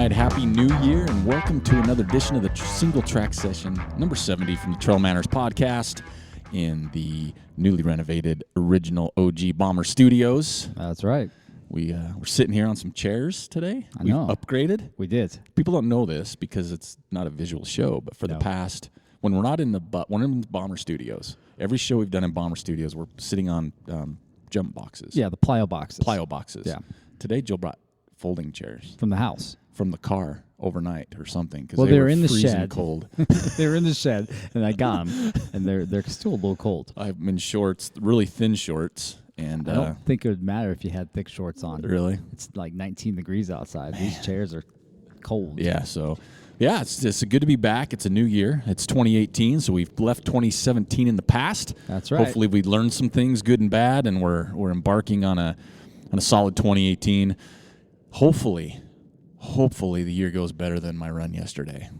right, happy new year and welcome to another edition of the Singletrack Session, number 70 from the TrailManners podcast in the newly renovated original OG Bomber Studios. That's right. We're sitting here on some chairs today. I know. We've upgraded. We did. People don't know this because it's not a visual show, but for the past, when we're not in the Bomber Studios, every show we've done in Bomber Studios, we're sitting on jump boxes. Yeah, the plyo boxes. Plyo boxes. Yeah. Today, Joe brought folding chairs. From the house. From the car overnight or something. Well, they were in the shed. Cold. They were in the shed, and I got them, and they're still a little cold. I'm in shorts, really thin shorts. And I don't think it would matter if you had thick shorts on. Really? It's like 19 degrees outside. Man. These chairs are cold. Yeah, so, yeah, it's good to be back. It's a new year. It's 2018, so we've left 2017 in the past. That's right. Hopefully we learned some things, good and bad, and we're embarking on a solid 2018. Hopefully the year goes better than my run yesterday.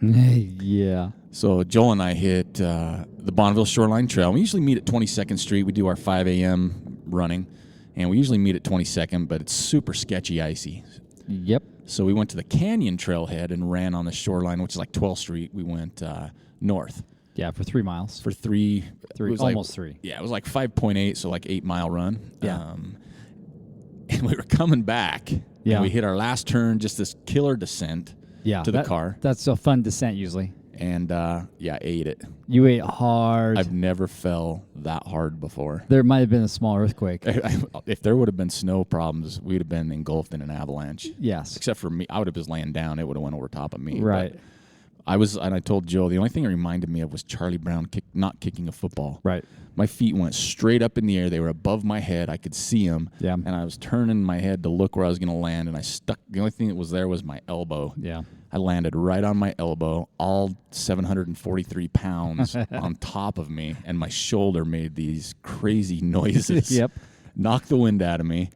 Yeah. So Joel and I hit the Bonneville Shoreline Trail. We usually meet at 22nd Street. We do our 5 a.m. running, and we usually meet at 22nd, but it's super sketchy, icy. Yep. So we went to the Canyon Trailhead and ran on the shoreline, which is like 12th Street. We went north. Yeah, for 3 miles. For three, almost 3. Yeah, it was like 5.8, so like 8-mile run. Yeah. And we were coming back. Yeah. And we hit our last turn, just this killer descent to the car. That's a fun descent usually. And, ate it. You ate hard. I've never fell that hard before. There might have been a small earthquake. If there would have been snow problems, we'd have been engulfed in an avalanche. Yes. Except for me. I would have just laying down. It would have went over top of me. Right. And I told Joe, the only thing it reminded me of was Charlie Brown not kicking a football. Right. My feet went straight up in the air. They were above my head. I could see them. Yeah. And I was turning my head to look where I was going to land, and I stuck. The only thing that was there was my elbow. Yeah. I landed right on my elbow, all 743 pounds on top of me, and my shoulder made these crazy noises. Yep. Knocked the wind out of me,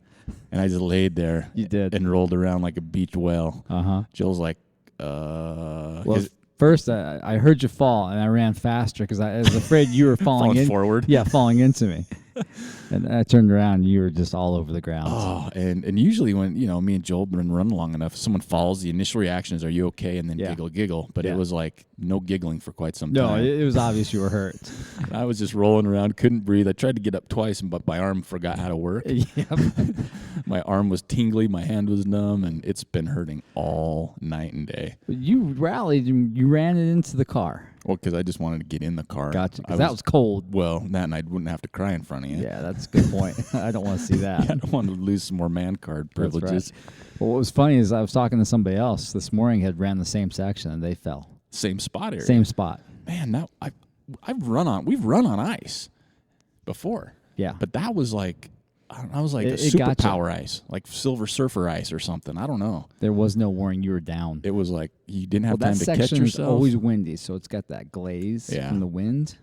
and I just laid there. You did. And rolled around like a beach whale. Uh-huh. Jill's like, Well, first, I heard you fall, and I ran faster because I was afraid you were falling forward. Yeah, falling into me. And I turned around, and you were just all over the ground. Oh, and usually when, me and Joel have been running long enough, someone falls, the initial reaction is, are you okay? And then giggle. But it was like no giggling for quite some time. No, it was obvious you were hurt. I was just rolling around, couldn't breathe. I tried to get up twice, but my arm forgot how to work. Yep. My arm was tingly, my hand was numb, and it's been hurting all night and day. You rallied and you ran it into the car. Well, because I just wanted to get in the car. Gotcha, because that was cold. Well, that and I wouldn't have to cry in front of you. Yeah, that's a good point. I don't want to see that. Yeah, I don't want to lose some more man card privileges. Right. Well, what was funny is I was talking to somebody else this morning had ran the same section, and they fell. Same spot area. Same spot. Man, we've run on ice before. Yeah. But that was like, I was like it a superpower ice, like Silver Surfer ice or something. I don't know. There was no warning you were down. It was like you didn't have time to catch yourself. That section's always windy, so it's got that glaze from the wind.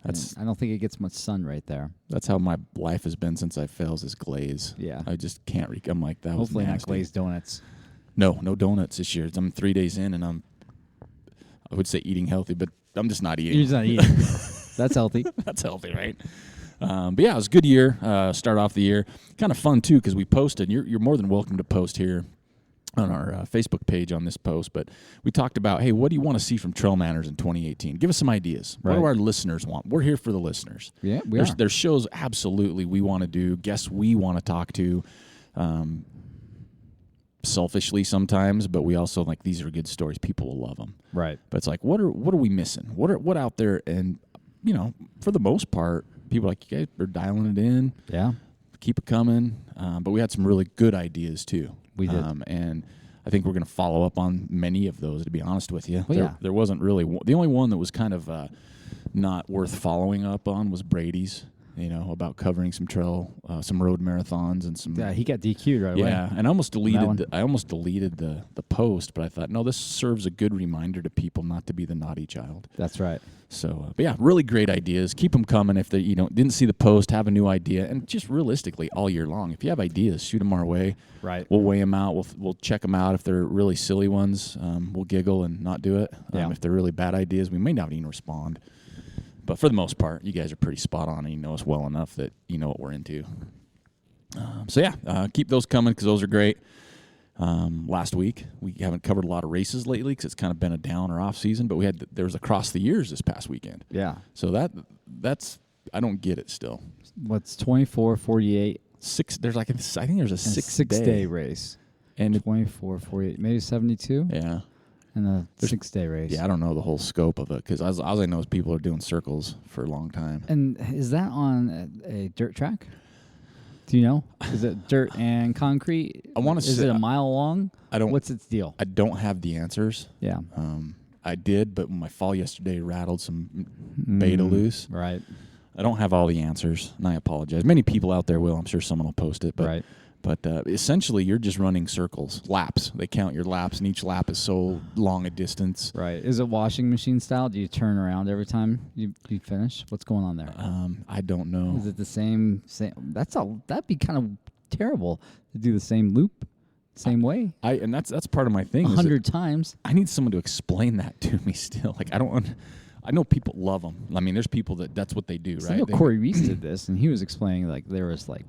I don't think it gets much sun right there. That's how my life has been since I fell, is this Yeah. I just can't. I'm like, that Hopefully was not nasty. glazed donuts. No donuts this year. I'm 3 days in, and I would say eating healthy, but I'm just not eating. You're just not eating. That's healthy. That's healthy, right? But yeah, it was a good year. Start off the year. Kind of fun, too, because we posted. You're more than welcome to post here on our Facebook page on this post. But we talked about, hey, what do you want to see from TrailManners in 2018? Give us some ideas. Right. What do our listeners want? We're here for the listeners. Yeah, we are. There's shows absolutely we want to do, guests we want to talk to, selfishly sometimes, but we also like, these are good stories. People will love them. Right. But it's like, what are we missing? What out there? And, for the most part, people are like, you guys are dialing it in. Yeah. Keep it coming. But we had some really good ideas, too. We did. And I think we're going to follow up on many of those, to be honest with you. Well, there wasn't really the only one that was kind of not worth following up on was Brady's, about covering some some road marathons and some. Yeah, he got DQ'd right away. Yeah, and I almost deleted the post, but I thought, no, this serves a good reminder to people not to be the naughty child. That's right. So, but yeah, really great ideas. Keep them coming. If they didn't see the post, have a new idea, and just realistically all year long, if you have ideas, shoot them our way. Right. We'll weigh them out. We'll check them out. If they're really silly ones, we'll giggle and not do it. If they're really bad ideas, we may not even respond. But for the most part, you guys are pretty spot on, and you know us well enough that you know what we're into. So yeah, keep those coming because those are great. last week. We haven't covered a lot of races lately because it's kind of been a down or off season, but there was across the years this past weekend. Yeah. So that's I don't get it still. What's 24, 48? There's I think there's a 6-day race. And 24, 48, maybe 72? Yeah. And a 6-day race. Yeah, I don't know the whole scope of it because all I know is people are doing circles for a long time. And is that on a dirt track? Do you know? Is it dirt and concrete? I want to say. Is it a mile long? I don't. What's its deal? I don't have the answers. Yeah. I did, but my fall yesterday rattled some beta loose. Right. I don't have all the answers, and I apologize. Many people out there will. I'm sure someone will post it. But, right. But essentially, you're just running circles, laps. They count your laps, and each lap is so long a distance. Right. Is it washing machine style? Do you turn around every time you finish? What's going on there? I don't know. Is it the same? That'd be kind of terrible to do the same loop, same way. And that's part of my thing. 100 times. I need someone to explain that to me still. Like I know people love them. I mean, there's people that's what they do, right? I know Corey Reese did this, and he was explaining like there was like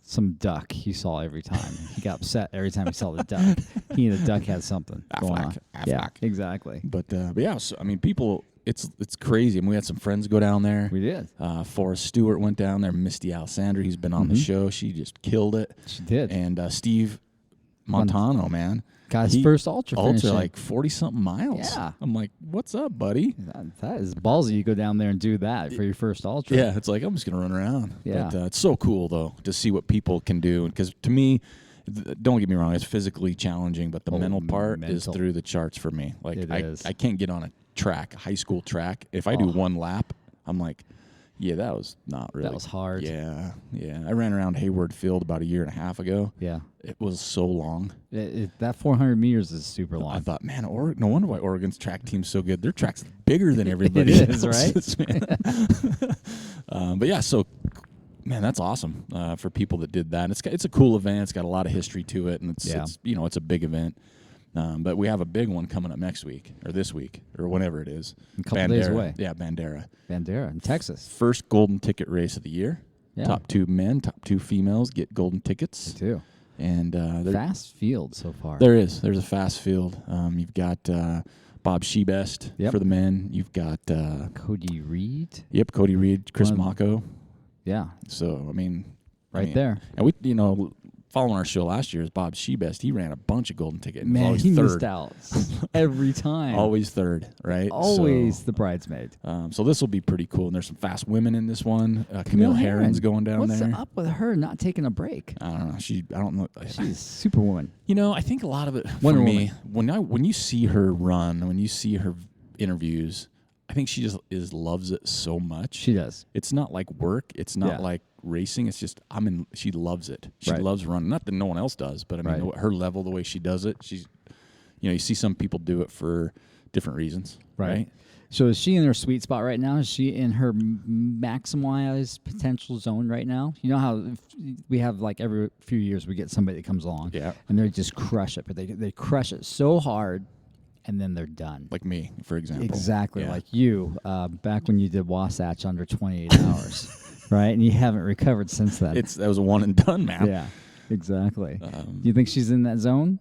some duck he saw every time. He got upset every time he saw the duck. He and the duck had something going on. Yeah, exactly. But yeah, so, I mean, people, it's crazy. I mean, we had some friends go down there. We did. Forrest Stewart went down there. Misty Alessandra, he's been on the show. She just killed it. She did. And Steve Montano, man. Got his first ultra finish. Like 40-something miles. Yeah. I'm like, what's up, buddy? That is ballsy. You go down there and do that for your first ultra. Yeah, it's like, I'm just going to run around. Yeah. But it's so cool, though, to see what people can do. Because to me, don't get me wrong, it's physically challenging, but the mental part is through the charts for me. Like, I can't get on a track, a high school track. If I do one lap, I'm like, yeah, that was not really. That was hard. Yeah. I ran around Hayward Field about a year and a half ago. Yeah. It was so long. That 400 meters is super long. I thought, man, no wonder why Oregon's track team's so good. Their track's bigger than everybody It is, else's, right? Man. But yeah, so, man, that's awesome for people that did that. It's a cool event. It's got a lot of history to it, and it's a big event. But we have a big one coming up next week, or this week, or whenever it is. A couple days away. Yeah, Bandera. Bandera in Texas. First golden ticket race of the year. Yeah. Top 2 men, top 2 females get golden tickets. Me too. And fast field so far. There's a fast field. You've got Bob Shebest for the men. You've got Cody Reed. Yep, Cody Reed, Chris Mocco. Yeah. So I mean, there. And we, following our show last year is Bob Shebest. He ran a bunch of golden tickets. Man, he missed out every time. Always third, right? Always the bridesmaid. So this will be pretty cool. And there's some fast women in this one. Camille Herron's going down there. What's up with her not taking a break? I don't know. I don't know. She's superwoman. I think a lot of it for me, when you see her run, when you see her interviews, I think she just loves it so much. She does. It's not like work. It's not like racing. It's just she loves it. She loves running. Not that no one else does, but I mean her level, the way she does it. She's, you see some people do it for different reasons, right? So is she in her sweet spot right now? Is she in her maximized potential zone right now? You know how we have like every few years we get somebody that comes along, and they just crush it, but they crush it so hard. And then they're done. Like me, for example. Exactly, like you, back when you did Wasatch under 28 hours, right? And you haven't recovered since then. That was a one and done, man. Yeah, exactly. Do you think she's in that zone?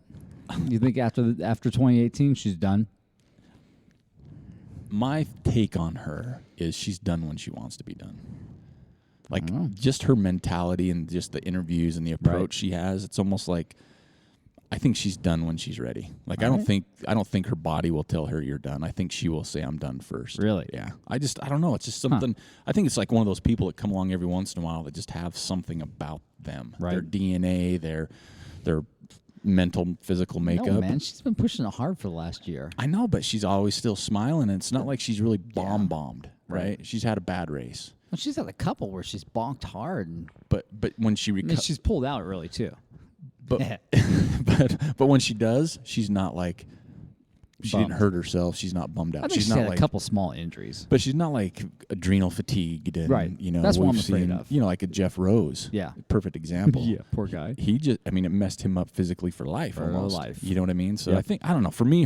Do you think after 2018 she's done? My take on her is she's done when she wants to be done. Like just her mentality and just the interviews and the approach she has. It's almost like I think she's done when she's ready. Like I don't think her body will tell her you're done. I think she will say I'm done first. Really? Yeah. I don't know. It's just something. I think it's like one of those people that come along every once in a while that just have something about them. Right. Their DNA, their mental, physical makeup. No, man, she's been pushing it hard for the last year. I know, but she's always still smiling, and it's not like she's really bombed, right? She's had a bad race. Well, she's had a couple where she's bonked hard, but when she she's pulled out early too. But but when she does, she's not like she didn't hurt herself. She's not bummed out. I think she's had a couple small injuries, but she's not like adrenal fatigued. And, that's what I'm afraid of. Like a Jeff Rose. Yeah, perfect example. Yeah, poor guy. It messed him up physically for life. Almost. Life. You know what I mean? So I don't know. For me,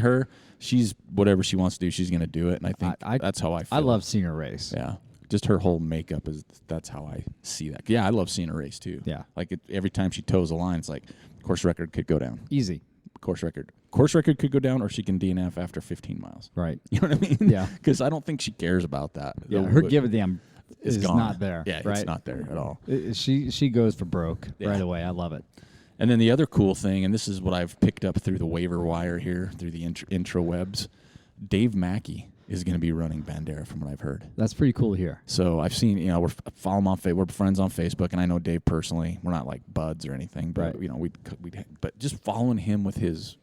she's whatever she wants to do, she's going to do it, and I think that's how I feel. I love seeing her race. Yeah. Just her whole makeup that's how I see that. Yeah, I love seeing her race too. Yeah. Like every time she toes a line, it's like course record could go down. Easy. course record. Course record could go down, or she can DNF after 15 miles. Right. You know what I mean? Yeah. Because I don't think she cares about that. Yeah, her give a damn is gone. not there. Yeah, right? It's not there at all. She goes for broke right away. I love it. And then the other cool thing, and this is what I've picked up through the waiver wire here, through the intrawebs, Dave Mackey is going to be running Bandera from what I've heard. That's pretty cool here. So I've seen, we're friends on Facebook, and I know Dave personally. We're not like buds or anything, but but just following him with his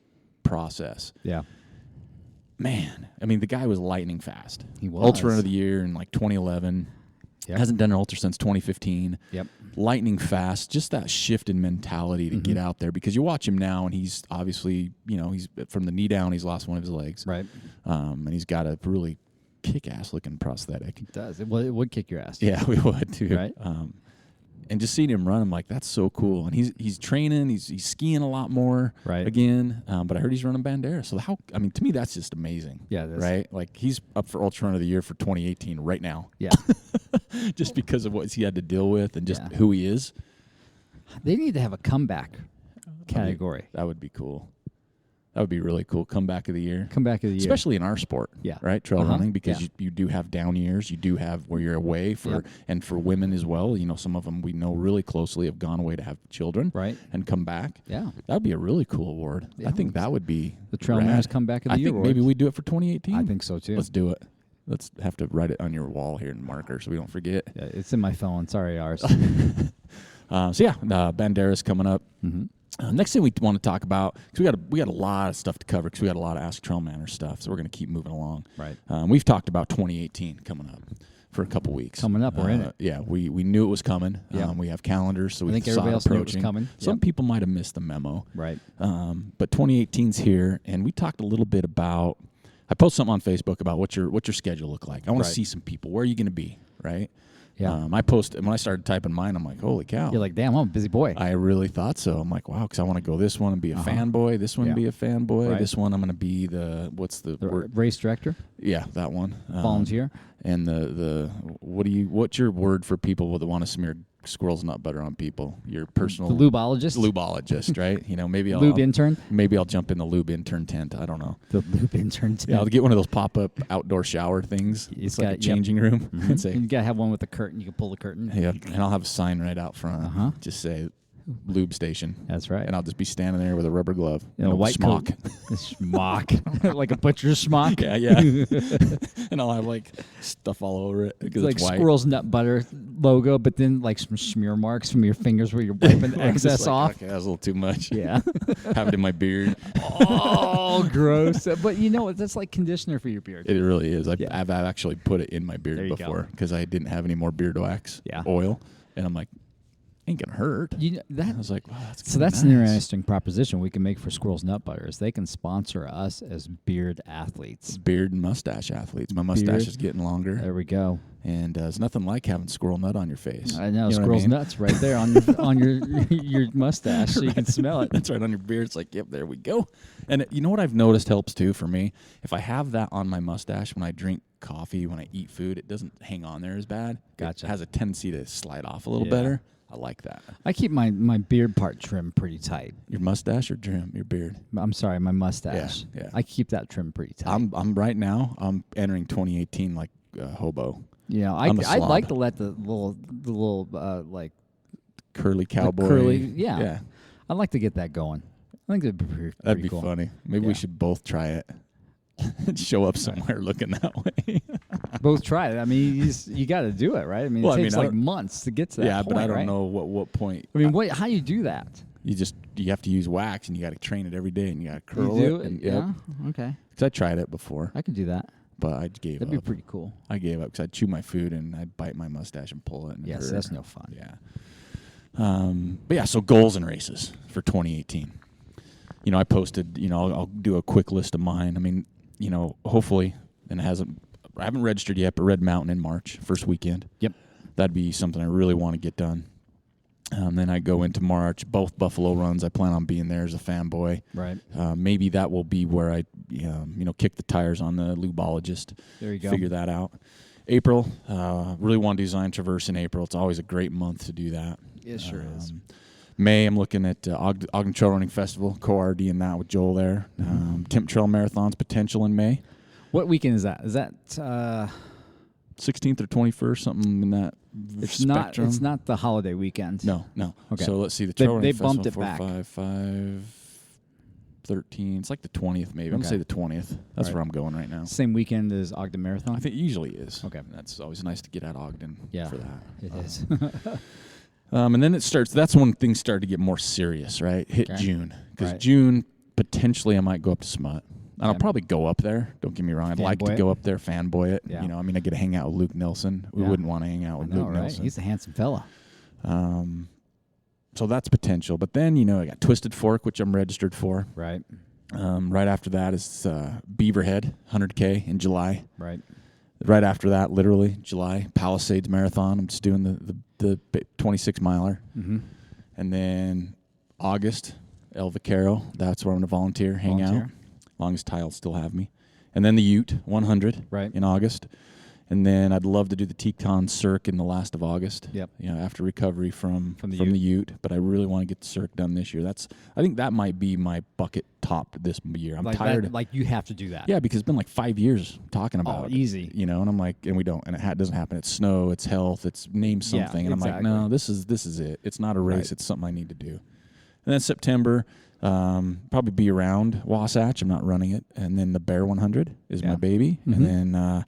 process. Yeah. Man, I mean, the guy was lightning fast. He was. Ultra Run of the Year in like 2011. Yep. Hasn't done an ultra since 2015. Yep. Lightning fast, just that shift in mentality to get out there, because you watch him now and he's obviously, he's from the knee down, he's lost one of his legs. Right. And he's got a really kick-ass looking prosthetic. It does. It would kick your ass. Yeah, we would too. Right. And just seeing him run, I'm like, that's so cool. And he's training, he's skiing a lot more again. But I heard he's running Bandera. So to me, that's just amazing. Yeah, it is. Right? Like, he's up for Ultra Run of the Year for 2018 right now. Yeah. Just because of what he had to deal with and just who he is. They need to have a comeback category. That would be cool. That would be really cool. Comeback of the year. Comeback of the year. Especially in our sport. Yeah. Right? Trail running, because you do have down years. You do have where you're away and for women as well. Some of them we know really closely have gone away to have children. Right. And come back. Yeah. That would be a really cool award. Yeah, I think that would be the TrailManners Comeback of the Year. I think maybe we do it for 2018. I think so too. Let's do it. Let's have to write it on your wall here in marker so we don't forget. Yeah, it's in my phone. Sorry, ours. Bandera's coming up. Mm-hmm. Next thing we want to talk about, because we got a lot of stuff to cover, because we got a lot of Ask TrailManners stuff, so we're going to keep moving along. Right. We've talked about 2018 coming up for a couple weeks. Coming up, we're in it. Yeah, we knew it was coming. Yeah. We have calendars, so we think saw everybody it else knew it approaching. was coming. Some people might have missed the memo. Right. But 2018's here, and we talked a little bit about. I posted something on Facebook about what your schedule look like. I want to see some people. Where are you going to be? Right. Yeah. I posted when I started typing mine. I'm like, holy cow! You're like, damn, I'm a busy boy. I really thought so. I'm like, wow, because I want to go this one and be a fanboy. This one be a fanboy. Right. This one I'm going to be the word? Race director. Yeah, that one. Volunteer. And what's your word for people that want to smear squirrel's nut butter on people? Your personal the lubologist. Lubologist, right? Maybe lube intern. Maybe I'll jump in the lube intern tent. I don't know. The lube intern tent. Yeah, I'll get one of those pop-up outdoor shower things. It's like a changing room. Mm-hmm. And say, you gotta have one with a curtain. You can pull the curtain. Yeah, and I'll have a sign right out front. Just say lube station. That's right. And I'll just be standing there with a rubber glove and a white smock. Smock. Like a butcher's smock. Yeah. And I'll have like stuff all over it. It's like white. Squirrel's nut butter logo, but then like some smear marks from your fingers where you're wiping the excess off. Okay, that's a little too much. Yeah. Have it in my beard. Oh, gross. But that's like conditioner for your beard. It really is. I've actually put it in my beard before, because I didn't have any more beard wax oil. And I'm like, ain't gonna hurt. I was like, wow, that's nice. An interesting proposition we can make for Squirrel's Nut Butters. They can sponsor us as beard athletes. Beard and mustache athletes. My mustache is getting longer. There we go. And there's nothing like having squirrel nut on your face. I know, squirrel's nuts right there on your mustache, so you can smell it. That's right on your beard. It's like, yep, there we go. And you know what I've noticed helps too for me? If I have that on my mustache when I drink coffee, when I eat food, it doesn't hang on there as bad. Gotcha. It has a tendency to slide off a little better. I like that. I keep my beard part trimmed pretty tight. Your mustache or trim? Your beard? I'm sorry, my mustache. Yeah. I keep that trimmed pretty tight. I'm right now. I'm entering 2018 like a hobo. I'd like to let the little like curly cowboy. Yeah. I'd like to get that going. I think that'd be cool. Funny. Maybe we should both try it. Show up somewhere looking that way. Both try it. I mean, you got to do it, right? I mean, it takes like months to get to that point, but I don't know what point. I mean, how you do that? You have to use wax, and you got to train it every day, and you got to curl it. And, yeah. Okay. Because I tried it before. I can do that. But I gave up. That'd be pretty cool. I gave up because I'd chew my food and I'd bite my mustache and pull it. And yes, that's no fun. Yeah. So goals and races for 2018. I posted. I'll do a quick list of mine. I mean, hopefully, and I haven't registered yet, but Red Mountain in March, first weekend. Yep. That'd be something I really want to get done. Then I go into March, both Buffalo runs. I plan on being there as a fanboy. Right. Maybe that will be where I, kick the tires on the lubologist. There you go. Figure that out. April, really want to do Zion Traverse in April. It's always a great month to do that. It sure is. May, I'm looking at Ogden Trail Running Festival, co-RD in that with Joel there. Timp Trail Marathon's potential in May. What weekend is that? Is that 16th or 21st, something in that spectrum? It's not the holiday weekend. No. Okay. So let's see. The Trail Running Festival, bumped it 4, back. 5, 13. It's like the 20th, maybe. I'm going to say the 20th. That's where I'm going right now. Same weekend as Ogden Marathon? I think it usually is. Okay. That's always nice to get at Ogden for that. It is. And then it starts. That's when things start to get more serious, right? Hit June. Because June, potentially, I might go up to Smut. And I'll probably go up there. Don't get me wrong. I'd like to go up there, fanboy it. Yeah. I get to hang out with Luke Nelson. We wouldn't want to hang out with Luke Nelson. He's a handsome fella. So that's potential. But then, I got Twisted Fork, which I'm registered for. Right. Right after that is Beaverhead, 100K in July. Right. Right after that, literally, July, Palisades Marathon. I'm just doing the 26-miler. Mm-hmm. And then August, El Vaquero. That's where I'm going to volunteer, hang out. Long as Ty'll still have me. And then the Ute 100 in August. And then I'd love to do the Teton Cirque in the last of August. Yep. After recovery from the Ute. But I really want to get the Cirque done this year. I think that might be my bucket top this year. I'm tired. Like you have to do that. Yeah, because it's been like 5 years talking about it. Easy. And I'm like, and we don't, and it doesn't happen. It's snow, it's health, it's name something. And I'm like, no, this is it. It's not a race. It's something I need to do. And then September, probably be around Wasatch. I'm not running it. And then the Bear 100 is my baby. Mm-hmm. And then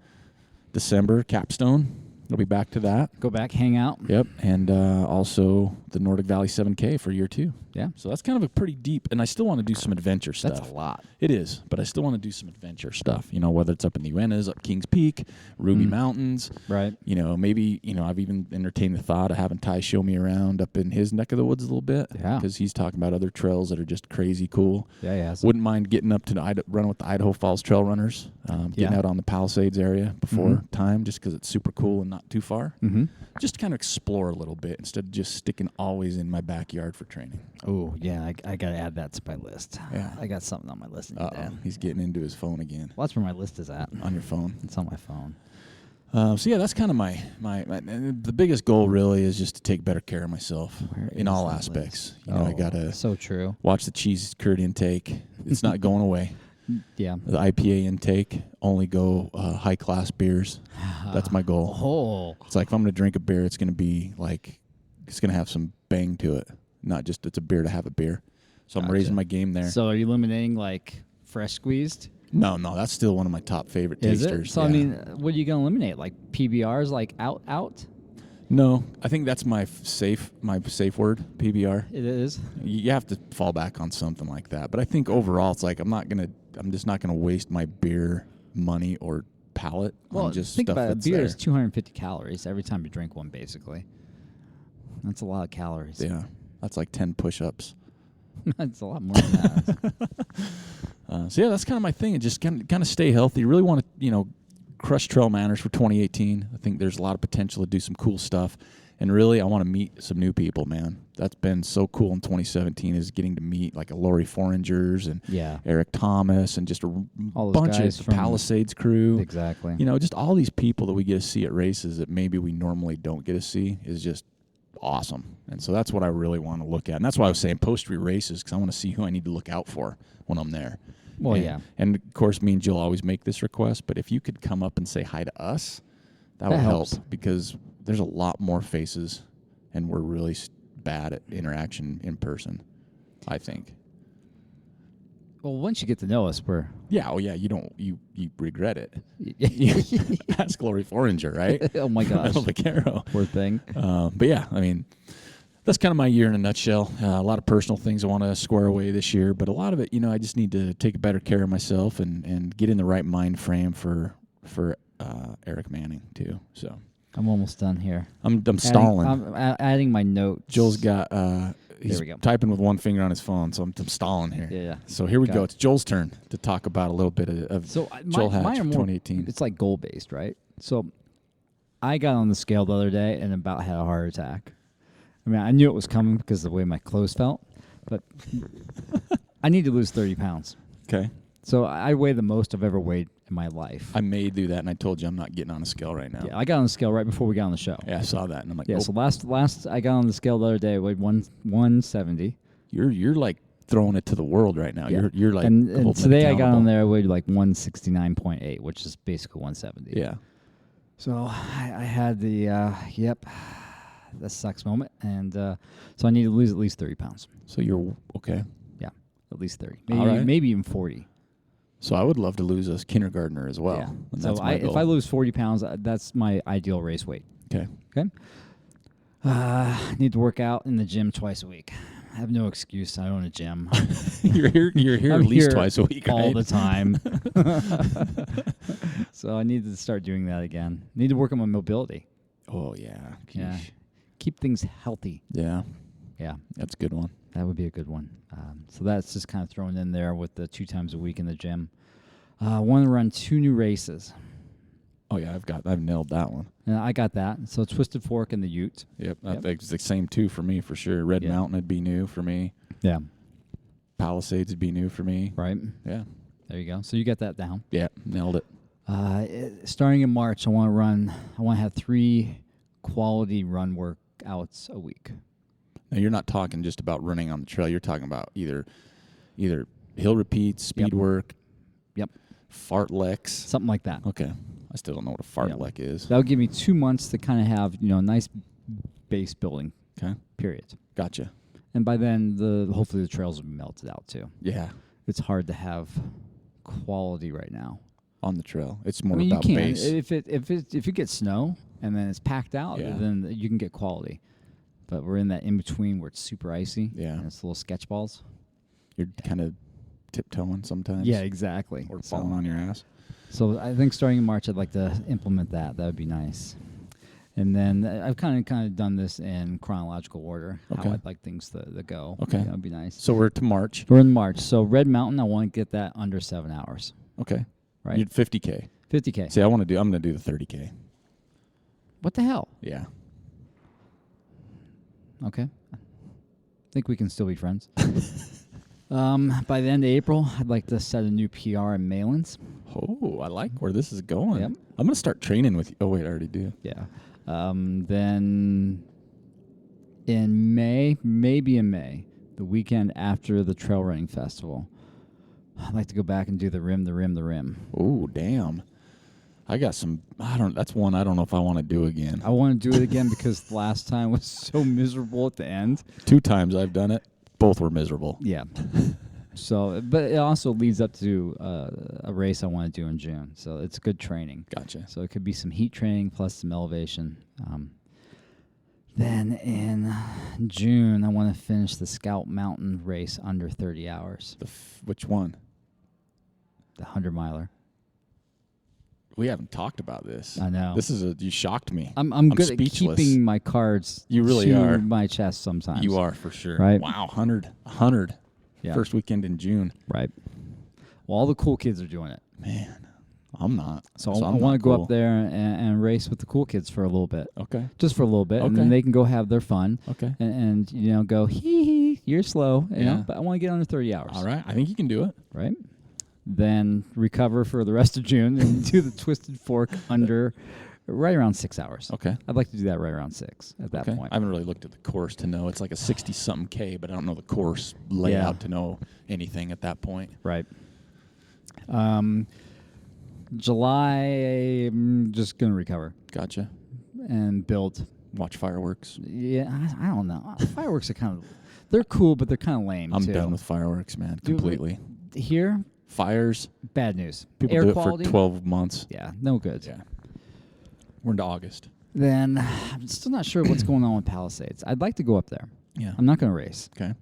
December, Capstone. I'll be back to that. Go back, hang out. Yep. And also the Nordic Valley 7K for year 2. Yeah. So that's kind of a pretty deep, and I still want to do some adventure stuff. That's a lot. It is, but I still want to do some adventure stuff, whether it's up in the Uintas, up Kings Peak, Ruby Mountains. Right. Maybe, I've even entertained the thought of having Ty show me around up in his neck of the woods a little bit. Yeah. Because he's talking about other trails that are just crazy cool. Yeah, he has. Wouldn't mind getting up to running with the Idaho Falls Trail Runners, getting out on the Palisades area before time, just because it's super cool and not too far. Mm-hmm. Just to kind of explore a little bit instead of just sticking always in my backyard for training. Oh, yeah, I got to add that to my list. Yeah. I got something on my list. He's getting into his phone again. Well, that's where my list is at. On your phone? It's on my phone. So, yeah, that's kind of my the biggest goal really is just to take better care of myself in all aspects. I got to so true. Watch the cheese curd intake. It's not going away. Yeah. The IPA intake, only go high-class beers. That's my goal. Oh. It's like if I'm going to drink a beer, it's going to be like, it's going to have some bang to it. Not just it's a beer to have a beer. So I'm raising my game there. So are you eliminating like fresh squeezed? No, that's still one of my top favorite tasters. So, I mean, what are you going to eliminate? Like PBRs, like out? No, I think that's my safe word, PBR. It is. You have to fall back on something like that. But I think overall, it's like I'm just not gonna waste my beer money or palate on just think stuff about that's it. Beer there. is 250 calories every time you drink one, basically. That's a lot of calories. Yeah, that's like 10 push-ups. That's a lot more than that. So yeah, that's kind of my thing. And just kind of stay healthy. Really want to crush TrailManners for 2018. I think there's a lot of potential to do some cool stuff. And really, I want to meet some new people, man. That's been so cool in 2017 is getting to meet like a Lori Foringers and Eric Thomas and just a bunch of Palisades crew. Exactly. Just all these people that we get to see at races that maybe we normally don't get to see is just awesome. And so that's what I really want to look at. And that's why I was saying post races, because I want to see who I need to look out for when I'm there. Well, And of course, me and Jill always make this request, but if you could come up and say hi to us, that would help, because there's a lot more faces, and we're really bad at interaction in person, I think. Well, once you get to know us, we're... Yeah, you regret it. Ask Lori Foringer, right? Oh, my gosh. Vaquero. Poor thing. But yeah, I mean... That's kind of my year in a nutshell. A lot of personal things I want to square away this year, but a lot of it, I just need to take better care of myself and get in the right mind frame for Aric Manning too. So I'm almost done here. I'm stalling. I'm adding my notes. Joel's got he's there we go. typing with one finger on his phone, so I'm stalling here. Yeah. So here we go. It's Joel's turn to talk about a little bit of Joel Hatch for 2018. It's like goal based, right? So I got on the scale the other day and about had a heart attack. I mean, I knew it was coming because of the way my clothes felt, but I need to lose 30 pounds. Okay. So I weigh the most I've ever weighed in my life. I may do that, and I told you I'm not getting on a scale right now. Yeah, I got on the scale right before we got on the show. Yeah, I saw that, and I'm like, yeah. So last I got on the scale the other day, I weighed 170. You're like throwing it to the world right now. Yeah. You're like, and today I got on there, I weighed like 169.8, which is basically 170. Yeah. So I had the that sucks moment, and so I need to lose at least 30 pounds. So you're okay. Yeah, at least 30, maybe even 40. So I would love to lose a kindergartner as well. Yeah. So if I lose 40 pounds, that's my ideal race weight. Okay. Okay. Need to work out in the gym twice a week. I have no excuse. I own a gym. You're here at least twice a week, all right? the time. So I need to start doing that again. Need to work on my mobility. Oh yeah. Sheesh. Yeah. Keep things healthy. Yeah. Yeah. That's a good one. That would be a good one. So that's just kind of thrown in there with the 2 times a week in the gym. I want to run 2 new races. Oh yeah, I've nailed that one. And I got that. So Twisted Fork and the Ute. Yep. It's the same 2 for me for sure. Red Mountain would be new for me. Yeah. Palisades would be new for me. Right. Yeah. There you go. So you got that down. Yeah, nailed it. Starting in March, I want to have 3 quality run workouts a week. Now you're not talking just about running on the trail. You're talking about either hill repeats, speed work, fartleks, something like that. Okay, I still don't know what a fartlek is. That'll give me 2 months to kind of have nice base building. Okay, period. Gotcha. And by then, hopefully the trails will be melted out too. Yeah, it's hard to have quality right now on the trail. It's more about base. If it gets snow and then it's packed out, then you can get quality. But we're in that in between where it's super icy. Yeah, and it's little sketch balls. You're kind of tiptoeing sometimes. Yeah, exactly. Or falling on your ass. So I think starting in March, I'd like to implement that. That would be nice. And then I've kind of done this in chronological order. Okay. How I'd like things to go. Okay, that would be nice. So we're to March. We're in March. So Red Mountain, I want to get that under 7 hours. Okay. Right. You'd 50K. 50K. See, I'm going to do the 30K. What the hell? Yeah. Okay. I think we can still be friends. By the end of April, I'd like to set a new PR in Malins. Oh, I like where this is going. Yep. I'm going to start training with you. Oh, wait, I already do. Yeah. Then in May, the weekend after the trail running festival, I'd like to go back and do the rim. Oh, damn. I got some, that's one I don't know if I want to do again. I want to do it again because last time was so miserable at the end. 2 times I've done it. Both were miserable. Yeah. So, but it also leads up to a race I want to do in June. So it's good training. Gotcha. So it could be some heat training plus some elevation. Then in June, I want to finish the Scout Mountain race under 30 hours. Which one? The 100-miler. We haven't talked about this. I know. You shocked me. I'm good speechless. at keeping my cards you really to are. my chest sometimes. You are for sure. Right? Wow, 100. Yeah. First weekend in June. Right. Well, all the cool kids are doing it. Man, I'm not. So I want to go up there and race with the cool kids for a little bit. Okay. Just for a little bit. Okay. And then they can go have their fun. Okay. And go, hee, you're slow. You know, but I want to get under 30 hours. All right. I think you can do it. Right. Then recover for the rest of June and do the Twisted Fork under right around 6 hours. Okay. I'd like to do that right around 6 at that point. I haven't really looked at the course to know. It's like a 60-something K, but I don't know the course layout to know anything at that point. Right. July, I'm just going to recover. Gotcha. And build. Watch fireworks. Yeah, I don't know. Fireworks are they're cool, but they're kind of lame, I'm done with fireworks, man, completely. Here? Fires. Bad news. People Air do quality, it for 12 months. Yeah, no good. Yeah. We're into August. Then I'm still not sure what's going on with Palisades. I'd like to go up there. Yeah. I'm not going to race. Okay.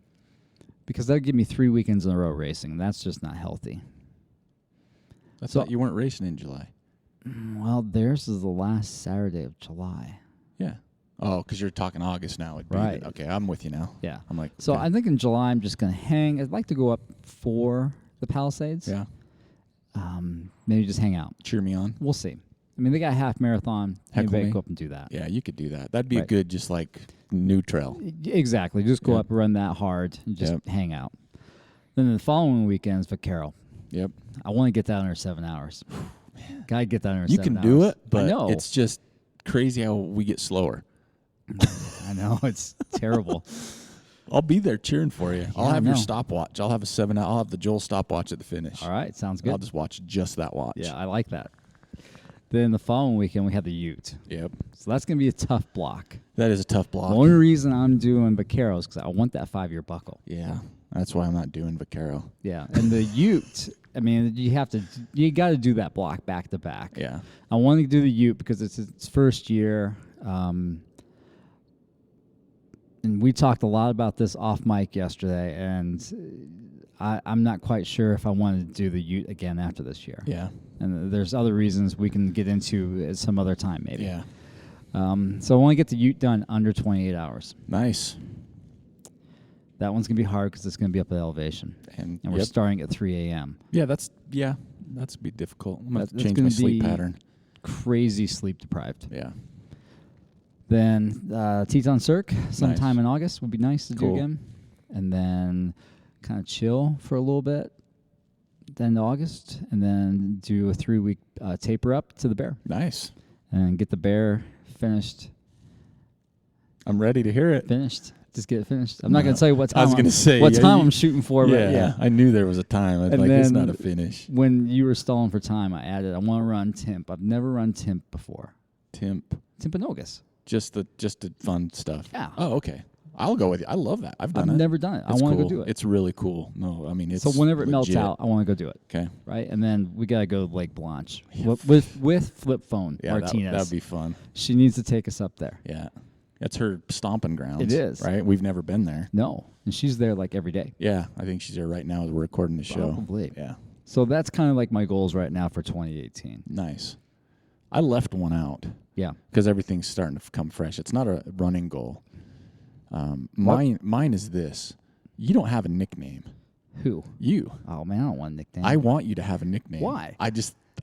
Because that would give me 3 weekends in a row racing, and that's just not healthy. I thought you weren't racing in July. Well, theirs is the last Saturday of July. Yeah. Oh, because you're talking August now. Right. Okay, I'm with you now. Yeah. I'm like, so okay. I think in July I'm just going to hang. I'd like to go up for the Palisades. Yeah. Maybe just hang out. Cheer me on. We'll see. I mean, they got a half marathon. Maybe go up and do that. Yeah, you could do that. That'd be a good, just like new trail. Exactly. Just go up, run that hard, and just hang out. Then the following weekend is Vaquero. Yep. I want to get that under 7 hours. Gotta get that under You 7 can hours. do it, but know. it's just crazy how we get slower. I know, it's terrible. I'll be there cheering for you. I'll I have your know. stopwatch. I'll have I'll have the Joel stopwatch at the finish. All right, sounds good. I'll just watch just that watch. Yeah, I like that. Then the following weekend, we have the Ute. Yep. So that's going to be a tough block. That is a tough block. The only reason I'm doing Vaqueros because I want that 5-year buckle. Yeah. That's why I'm not doing Vaquero. Yeah, and the Ute, I mean, you got to do that block back to back. Yeah. I want to do the Ute because it's its first year. And we talked a lot about this off mic yesterday, and I'm not quite sure if I want to do the Ute again after this year. Yeah. And there's other reasons we can get into at some other time, maybe. Yeah. So I want to get the Ute done under 28 hours. Nice. That one's going to be hard because it's going to be up at elevation. And we're starting at 3 a.m. Yeah, that's going to be difficult. I'm going to That's change gonna my sleep be pattern. Crazy sleep deprived. Yeah. Then Teton Cirque sometime Nice. in August would be nice to do Cool. again. And then kind of chill for a little bit, then August, and then do a 3-week taper up to the Bear. Nice. And get the Bear finished. I'm ready to hear it. Finished. Just get it finished. I'm not going to tell you what time. I was going to say. what time I'm shooting for, but yeah. I knew there was a time. And Like, it's then not a finish. When you were stalling for time, I added, I want to run Timp. I've never run Timp before. Timpanogos. Just the fun stuff. Yeah. Oh, okay. I'll go with you. I love that. I've done it. I've never done it. I It's want to cool. go do it. It's really cool. No, I mean, it's so whenever it melts legit. out, I want to go do it. Okay. Right? And then we got to go to Lake Blanche Yeah. with Flip Phone Yeah, Martinez. that'd be fun. She needs to take us up there. Yeah. It's her stomping grounds. It is. Right? We've never been there. No. And she's there like every day. Yeah. I think she's there right now as we're recording the show. Probably. Yeah. So that's kind of like my goals right now for 2018. Nice. I left one out. Yeah. Because everything's starting to come fresh. It's not a running goal. Mine is this. You don't have a nickname. Who? You. Oh, man, I don't want a nickname. I want you to have a nickname. Why?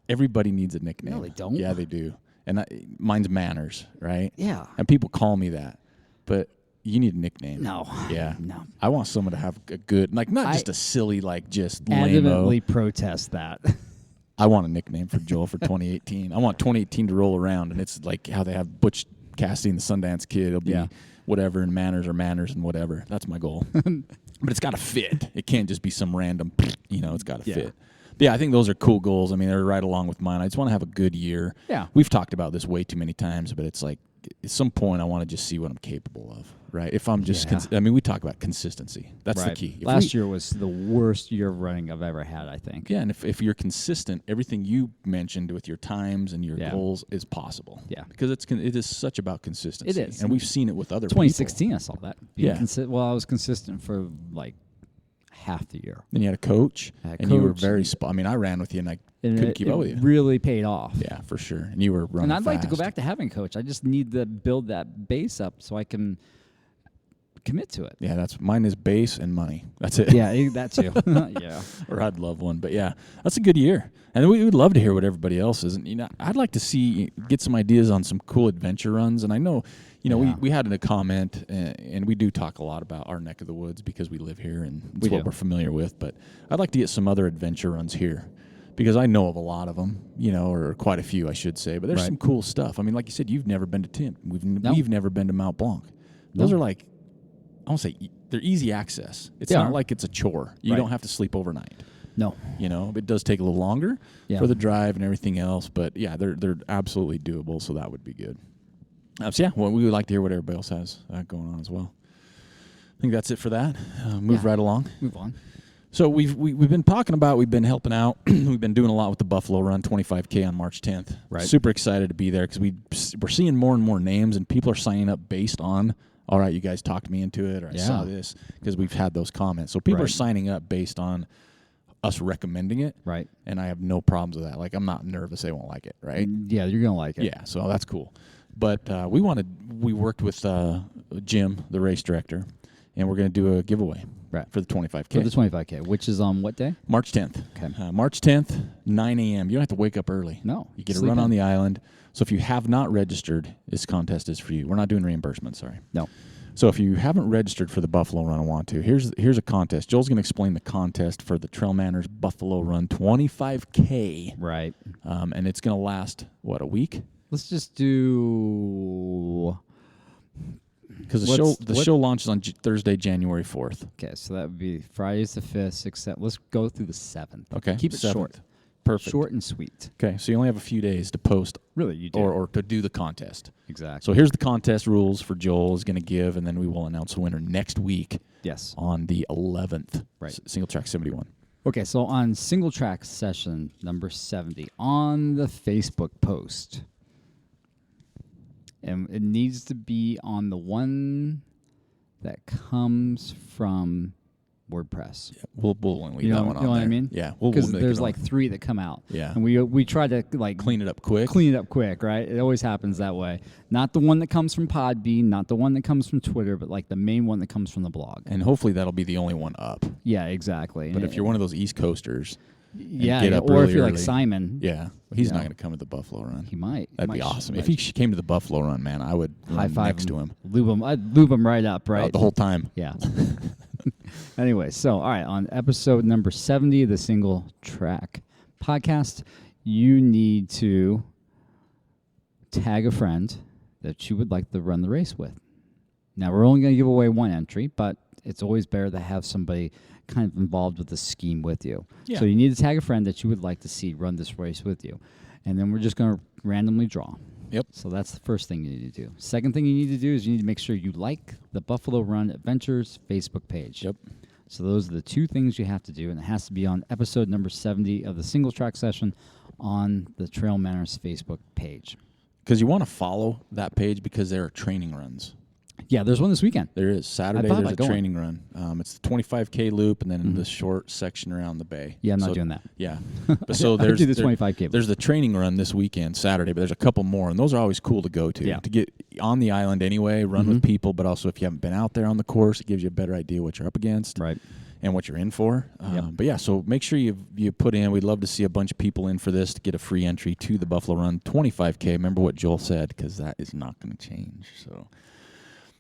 Everybody needs a nickname. No, they don't. Yeah, they do. And mine's Manners, right? Yeah. And people call me that. But you need a nickname. No. Yeah. No. I want someone to have a good, like, not just a silly, like, just lame-o. Adamantly protest that. I want a nickname for Joel for 2018. I want 2018 to roll around, and it's like how they have Butch Cassidy and the Sundance Kid. It'll be whatever, and Manners and whatever. That's my goal. But it's got to fit. It can't just be some random, it's got to fit. But yeah, I think those are cool goals. I mean, they're right along with mine. I just want to have a good year. Yeah. We've talked about this way too many times, but it's like at some point I want to just see what I'm capable of, right? If I'm just, we talk about consistency. That's the key. Last year was the worst year of running I've ever had, I think. Yeah, and if you're consistent, everything you mentioned with your times and your goals is possible. Yeah. Because it is such about consistency. It is. And we've seen it with other 2016, people. I saw that. Yeah. I was consistent for like half the year. Then you had a coach, you were very I ran with you, and I couldn't keep up with you. It really paid off. Yeah, for sure. And you were running And I'd like to go fast. back to having a coach. I just need to build that base up so I can commit to it. Yeah, mine is base and money. That's it. Yeah, that too. Yeah. Or I'd love one. But yeah, that's a good year. And we would love to hear what everybody else is. And I'd like to get some ideas on some cool adventure runs. And I know, we had a comment, and we do talk a lot about our neck of the woods because we live here and it's what we're familiar with. But I'd like to get some other adventure runs here, because I know of a lot of them, or quite a few, I should say. But there's some cool stuff. I mean, like you said, you've never been to Tim. We've never been to Mount Blanc. Those are like, I won't say they're easy access. It's not like it's a chore. You don't have to sleep overnight. No. It does take a little longer for the drive and everything else. But yeah, they're absolutely doable. So that would be good. So yeah, well, we would like to hear what everybody else has going on as well. I think that's it for that. Move right along. Move on. So we've been talking about, we've been helping out. We've been doing a lot with the Buffalo Run 25K on March 10th. Right. Super excited to be there because we're seeing more and more names, and people are signing up based on, all right, you guys talked me into it, or I saw this, because we've had those comments. So people are signing up based on us recommending it. Right. And I have no problems with that. Like, I'm not nervous they won't like it, right? Yeah, you're going to like it. Yeah, so that's cool. But we worked with Jim, the race director, and we're going to do a giveaway for the 25K. For the 25K, which is on what day? March 10th. Okay. March 10th, 9 a.m. You don't have to wake up early. No. You get to run on the island. So if you have not registered, this contest is for you. We're not doing reimbursement, sorry. No. So if you haven't registered for the Buffalo Run and want to, here's a contest. Joel's going to explain the contest for the TrailManners Buffalo Run 25K. Right. And it's going to last, what, a week? Let's just do... Because the show launches on Thursday, January 4th. Okay, so that would be Friday's the 5th, 6th, 7th. Let's go through the 7th. Okay. Keep it 7th. short. Perfect. Short and sweet. Okay, so you only have a few days to post. Really, you do. Or to do the contest. Exactly. So here's the contest rules for Joel is going to give, and then we will announce the winner next week. Yes. On the 11th. Right. Singletrack 71. Okay, so on Singletrack Session number 70, on the Facebook post, and it needs to be on the one that comes from WordPress. Yeah, we'll leave that one on. You know what there. I mean? Yeah, because there's like 3 that come out. Yeah, and we try to like clean it up quick. Right? It always happens that way. Not the one that comes from Podbean, not the one that comes from Twitter, but like the main one that comes from the blog. And hopefully that'll be the only one up. Yeah, exactly. But if you're one of those East Coasters, get up or if you're early, like Simon, he's not going to come to the Buffalo Run. He might. That'd be awesome. If he came to the Buffalo Run, man, I would high five next to him. I'd lube him right up, right? The whole time. Yeah. Anyway, so all right, on episode number 70 of the Single Track podcast, you need to tag a friend that you would like to run the race with. Now, we're only going to give away one entry, but it's always better to have somebody kind of involved with the scheme with you. Yeah. So you need to tag a friend that you would like to see run this race with you. And then we're just going to randomly draw. Yep. So that's the first thing you need to do. Second thing you need to do is you need to make sure you like the Buffalo Run Adventures Facebook page. Yep. So those are the 2 things you have to do, and it has to be on episode number 70 of the Single Track Session on the TrailManners Facebook page. Because you want to follow that page because there are training runs. Yeah, there's one this weekend. There is. Saturday, there's a training run. It's the 25K loop and then the short section around the bay. Yeah, I'm not doing that. Yeah. But so there's the 25K. There's the training run this weekend, Saturday, but there's a couple more, and those are always cool to go to. Yeah. To get on the island anyway, run with people, but also if you haven't been out there on the course, it gives you a better idea what you're up against. Right. And what you're in for. But yeah, so make sure you put in. We'd love to see a bunch of people in for this to get a free entry to the Buffalo Run 25K. Remember what Joel said, because that is not going to change. So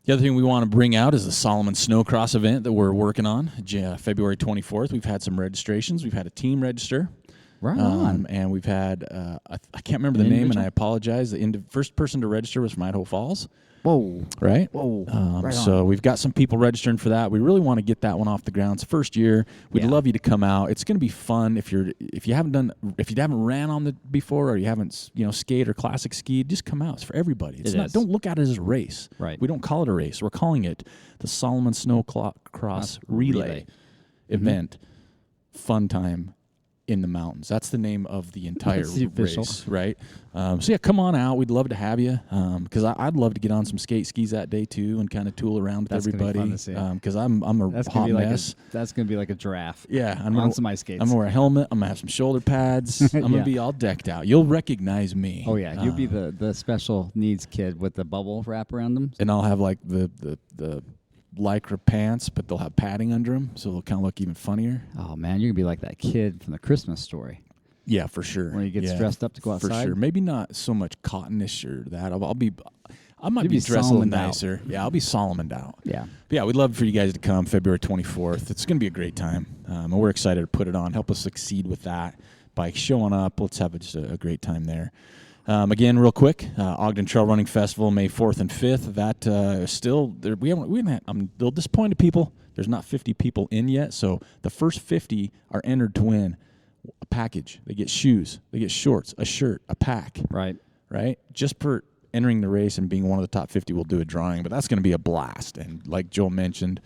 the other thing we want to bring out is the Solomon Snowcross event that we're working on, February 24th. We've had some registrations. We've had a team register. Right on. And we've had, I can't remember the name, and I apologize. The first person to register was from Idaho Falls. Whoa. Right? Whoa. So we've got some people registering for that. We really want to get that one off the ground. It's the first year. We'd love you to come out. It's going to be fun. If you haven't ran on the before, or you haven't skate or classic skied, just come out. It's for everybody. Don't look at it as a race. Right. We don't call it a race. We're calling it the Solomon Snowcross Relay event. Fun time in the mountains. That's the name of the entire race, right? So yeah, come on out. We'd love to have you, because I'd love to get on some skis that day too, and kind of tool around with everybody. Because I'm a hot mess. That's gonna be like a giraffe. Yeah, I'm on some ice skates. I'm gonna wear a helmet. I'm gonna have some shoulder pads. I'm gonna be all decked out. You'll recognize me. Oh yeah, you'll be the special needs kid with the bubble wrap around them. And I'll have like the Lycra pants, but they'll have padding under them, so they'll kind of look even funnier. Oh man, you're gonna be like that kid from the Christmas Story. Yeah, for sure. When he gets dressed up to go outside. For sure. Maybe not so much cottonish or that. I might be dressed a little nicer. Yeah, I'll be Solomoned out. Yeah. But yeah, we'd love for you guys to come February 24th. It's going to be a great time, and we're excited to put it on. Help us succeed with that by showing up. Let's have just a great time there. Again, real quick, Ogden Trail Running Festival, May 4th and 5th. That is still there. We haven't. I'm a little disappointed, people. There's not 50 people in yet, so the first 50 are entered to win a package. They get shoes, they get shorts, a shirt, a pack. Right. Just for entering the race and being one of the top 50, we'll do a drawing. But that's going to be a blast. And like Joel mentioned,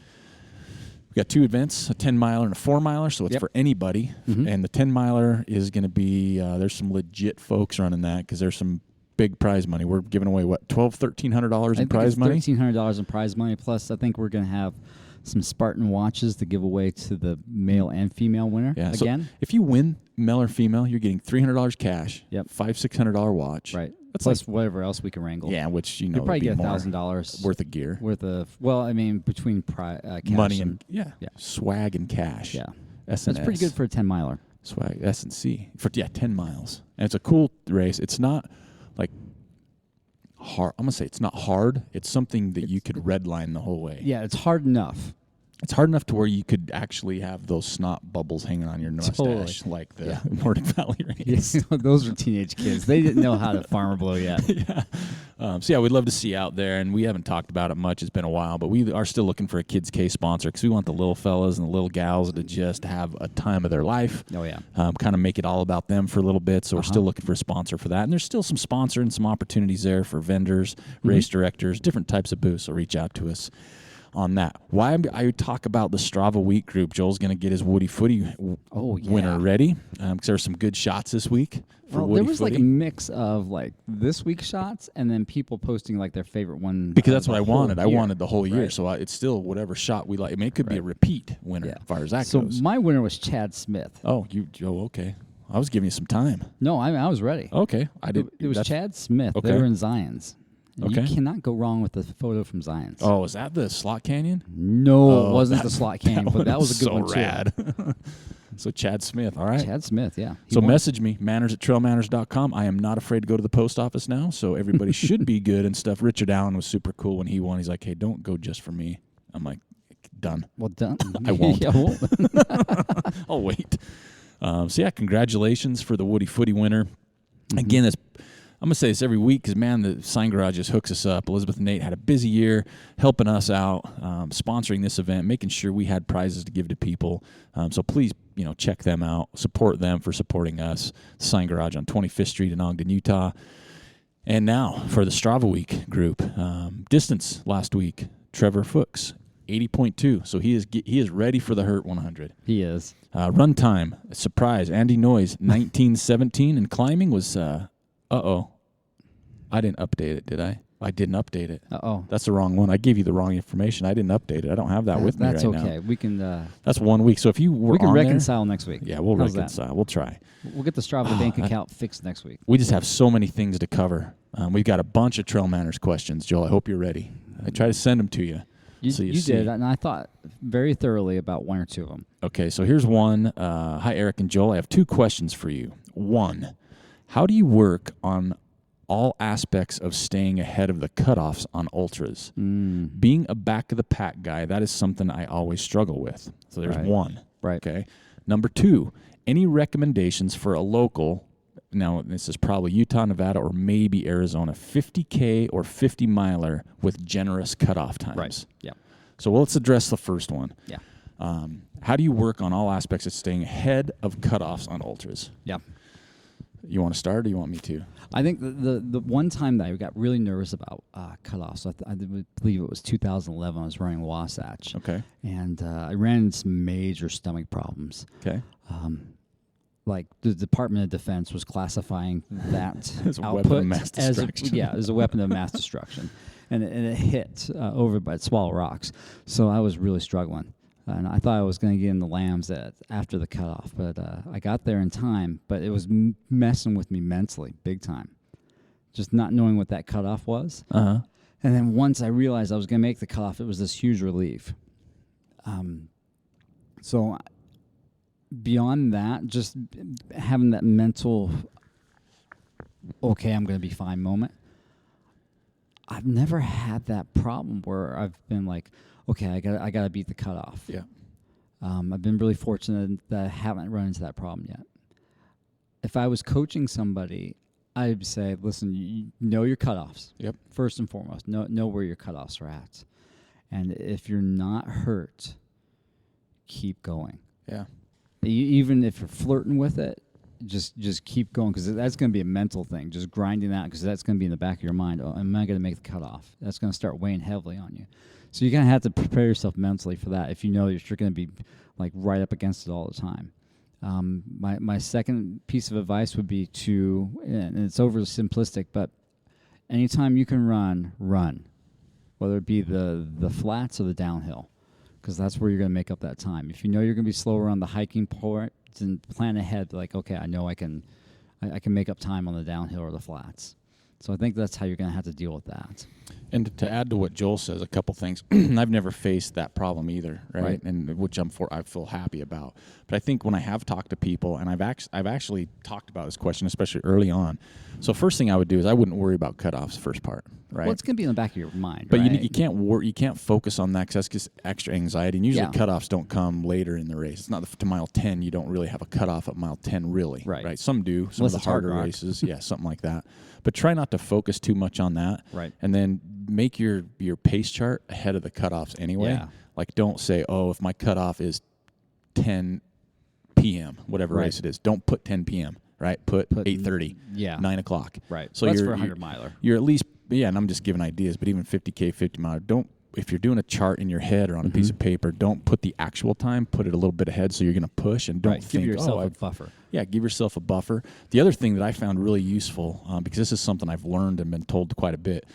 we got 2 events, a 10-miler and a 4-miler, so it's for anybody. And the 10-miler is going to be, there's some legit folks running that because there's some big prize money. We're giving away, what, $1,200 in prize money? $1,300 in prize money, plus I think we're going to have some Spartan watches to give away to the male and female winner again. So if you win male or female, you're getting $300 cash, $500-$600 watch. Right. That's plus whatever else we can wrangle. Yeah, which, you probably get $1,000 worth of gear. Between cash money and swag and cash. Yeah. SNS. That's pretty good for a 10-miler. Swag, S&C. For 10 miles. And it's a cool race. It's not like hard. I'm gonna say it's not hard. It's something that you could redline the whole way. Yeah, it's hard enough. It's hard enough to where you could actually have those snot bubbles hanging on your mustache, like the Morton Valley Race. Yes, those were teenage kids. They didn't know how to farmer blow yet. So we'd love to see you out there, and we haven't talked about it much. It's been a while, but we are still looking for a Kids K sponsor because we want the little fellas and the little gals to just have a time of their life. Oh, yeah. Kind of make it all about them for a little bit, so we're still looking for a sponsor for that. And there's still some sponsor and some opportunities there for vendors, race directors, different types of booths, so reach out to us on that. Why I talk about the Strava Week group, Joel's going to get his Woody Footy winner ready because there's some good shots this week for Woody there was Footy. Like a mix of like this week's shots and then people posting like their favorite one. Because that's what I wanted. I year. wanted the whole year, right. so it's still whatever shot we like. I mean, it could be a repeat winner as far as that so goes. So my winner was Chad Smith. Oh, okay. I was giving you some time. No, I was ready. Okay, I did. It was Chad Smith. Okay. They were in Zion's. Okay. You cannot go wrong with the photo from Zion's. Oh, is that the Slot Canyon? No, it wasn't the Slot Canyon, but that was a good one rad. too. So Chad Smith, all right. Chad Smith, yeah. So message me, manners@trailmanners.com. I am not afraid to go to the post office now, so everybody should be good and stuff. Richard Allen was super cool when he won. He's like, hey, don't go just for me. I'm like, done. Well, done. I won't. Yeah, I won't. I'll wait. Congratulations for the Woody Footy winner. Again, I'm going to say this every week because, man, the Sign Garage just hooks us up. Elizabeth and Nate had a busy year helping us out, sponsoring this event, making sure we had prizes to give to people. So please, check them out. Support them for supporting us. Sign Garage on 25th Street in Ogden, Utah. And now for the Strava Week group. Distance last week, Trevor Fuchs, 80.2. So he is ready for the Hurt 100. He is. Run time, surprise, Andy Noyes, 19:17. And climbing was... I didn't update it, did I? I didn't update it. That's the wrong one. I gave you the wrong information. I didn't update it. I don't have that with me right now. That's okay. We can... that's 1 week. So if you were we can on reconcile next week. Yeah, we'll How's reconcile. That? We'll try. We'll get the Strava bank account fixed next week. We just have so many things to cover. We've got a bunch of TrailManners questions, Joel. I hope you're ready. I try to send them to you. You did, and I thought very thoroughly about one or two of them. Okay, so here's one. Hi, Aric and Joel. I have two questions for you. One, how do you work on all aspects of staying ahead of the cutoffs on ultras? Being a back-of-the-pack guy, that is something I always struggle with. So there's one. Right. Okay. Number two, any recommendations for a local, now this is probably Utah, Nevada, or maybe Arizona, 50K or 50-miler with generous cutoff times? Right, yeah. So let's address the first one. Yeah. How do you work on all aspects of staying ahead of cutoffs on ultras? Yeah. You want to start, or do you want me to? I think the one time that I got really nervous about cutoffs, I believe it was 2011. I was running Wasatch. Okay. And I ran into some major stomach problems. Okay. Like the Department of Defense was classifying that as a output weapon of mass destruction. as a weapon of mass destruction. And it hit over by Swallow Rocks. So I was really struggling. And I thought I was going to get in the lambs after the cutoff, but I got there in time. But it was messing with me mentally, big time. Just not knowing what that cutoff was. Uh-huh. And then once I realized I was going to make the cutoff, it was this huge relief. So beyond that, just having that mental, okay, I'm going to be fine moment. I've never had that problem where I've been like, okay, I got to beat the cutoff. Yeah. I've been really fortunate that I haven't run into that problem yet. If I was coaching somebody, I'd say, listen, you know your cutoffs. Yep. First and foremost, know where your cutoffs are at. And if you're not hurt, keep going. Yeah. Even if you're flirting with it, just keep going, because that's going to be a mental thing, just grinding out, because that's going to be in the back of your mind. Oh, am I going to make the cutoff? That's going to start weighing heavily on you. So you're going to have to prepare yourself mentally for that if you know you're going to be like right up against it all the time. My second piece of advice would be to, and it's overly simplistic, but anytime you can run, whether it be the flats or the downhill, because that's where you're going to make up that time. If you know you're going to be slower on the hiking part, then plan ahead. Like, okay, I know I can make up time on the downhill or the flats. So I think that's how you're going to have to deal with that. And to add to what Joel says, a couple things. I've never faced that problem either, right? And which I feel happy about. But I think when I have talked to people, and I've actually talked about this question, especially early on. So first thing I would do is I wouldn't worry about cutoffs first part, right? Well, it's going to be in the back of your mind, but right? you can't focus on that because that's just extra anxiety. And usually cutoffs don't come later in the race. It's not to mile 10. You don't really have a cutoff at mile 10, really, right? Some do. Some of the harder races, something like that. But try not to focus too much on that. Right. And then make your pace chart ahead of the cutoffs anyway. Yeah. Like, don't say, oh, if my cutoff is 10 p.m., whatever race it is, don't put 10 p.m., right? Put 8:30, 9 o'clock. Right. So that's for a 100-miler. You're at least, and I'm just giving ideas, but even 50K, 50-miler, if you're doing a chart in your head or on a piece of paper, don't put the actual time. Put it a little bit ahead so you're going to push, and don't think, give yourself a buffer. Yeah, give yourself a buffer. The other thing that I found really useful, because this is something I've learned and been told quite a bit,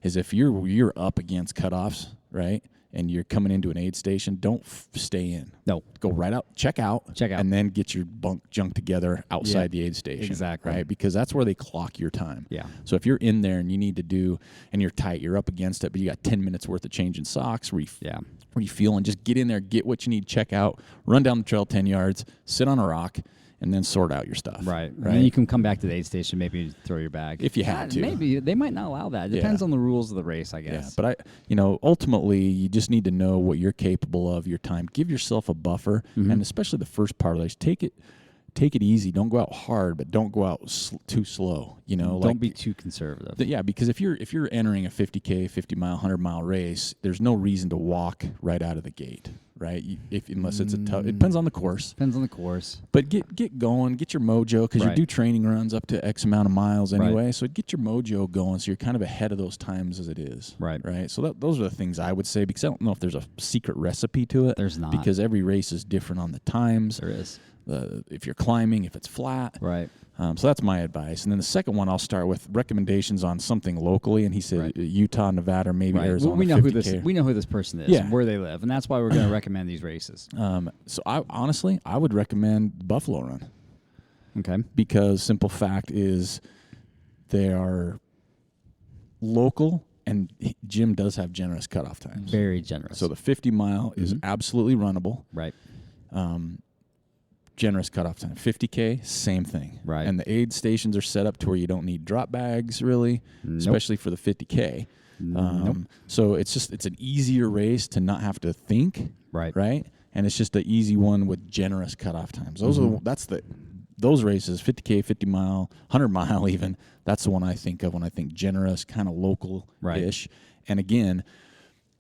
is if you're up against cutoffs, right, and you're coming into an aid station, don't stay in. No. Go right out, check out, and then get your junk together outside the aid station. Exactly. Right? Because that's where they clock your time. Yeah. So if you're in there and you need to do, and you're tight, you're up against it, but you got 10 minutes worth of changing socks, refuel, and just get in there, get what you need, check out, run down the trail 10 yards, sit on a rock, and then sort out your stuff. Right. And then you can come back to the aid station, maybe throw your bag. If you had to. Maybe. They might not allow that. It depends on the rules of the race, I guess. Yeah, but ultimately, you just need to know what you're capable of, your time. Give yourself a buffer, and especially the first part of the race, take it easy. Don't go out hard, but don't go out too slow. Don't be too conservative. Because if you're entering a 50K, 50-mile, 100-mile race, there's no reason to walk right out of the gate, right? Unless it's a tough. It depends on the course. Depends on the course. But get going, get your mojo, because you do training runs up to X amount of miles anyway. So get your mojo going, so you're kind of ahead of those times as it is. Right. So those are the things I would say, because I don't know if there's a secret recipe to it. There's not, because every race is different on the times. There is. If you're climbing, if it's flat. Right. So that's my advice. And then the second one, I'll start with recommendations on something locally. And he said Utah, Nevada, maybe Arizona. Well, we know who this person is and where they live, and that's why we're going to recommend these races. So I would recommend Buffalo Run. Okay. Because simple fact is they are local, and Jim does have generous cutoff times. Very generous. So the 50-mile is absolutely runnable. Right. Generous cutoff time. 50K, same thing. Right. And the aid stations are set up to where you don't need drop bags, really, especially for the 50K. So it's an easier race to not have to think. Right. And it's just an easy one with generous cutoff times. Those races, 50K, 50-mile, 100-mile even, that's the one I think of when I think generous, kind of local-ish. And again,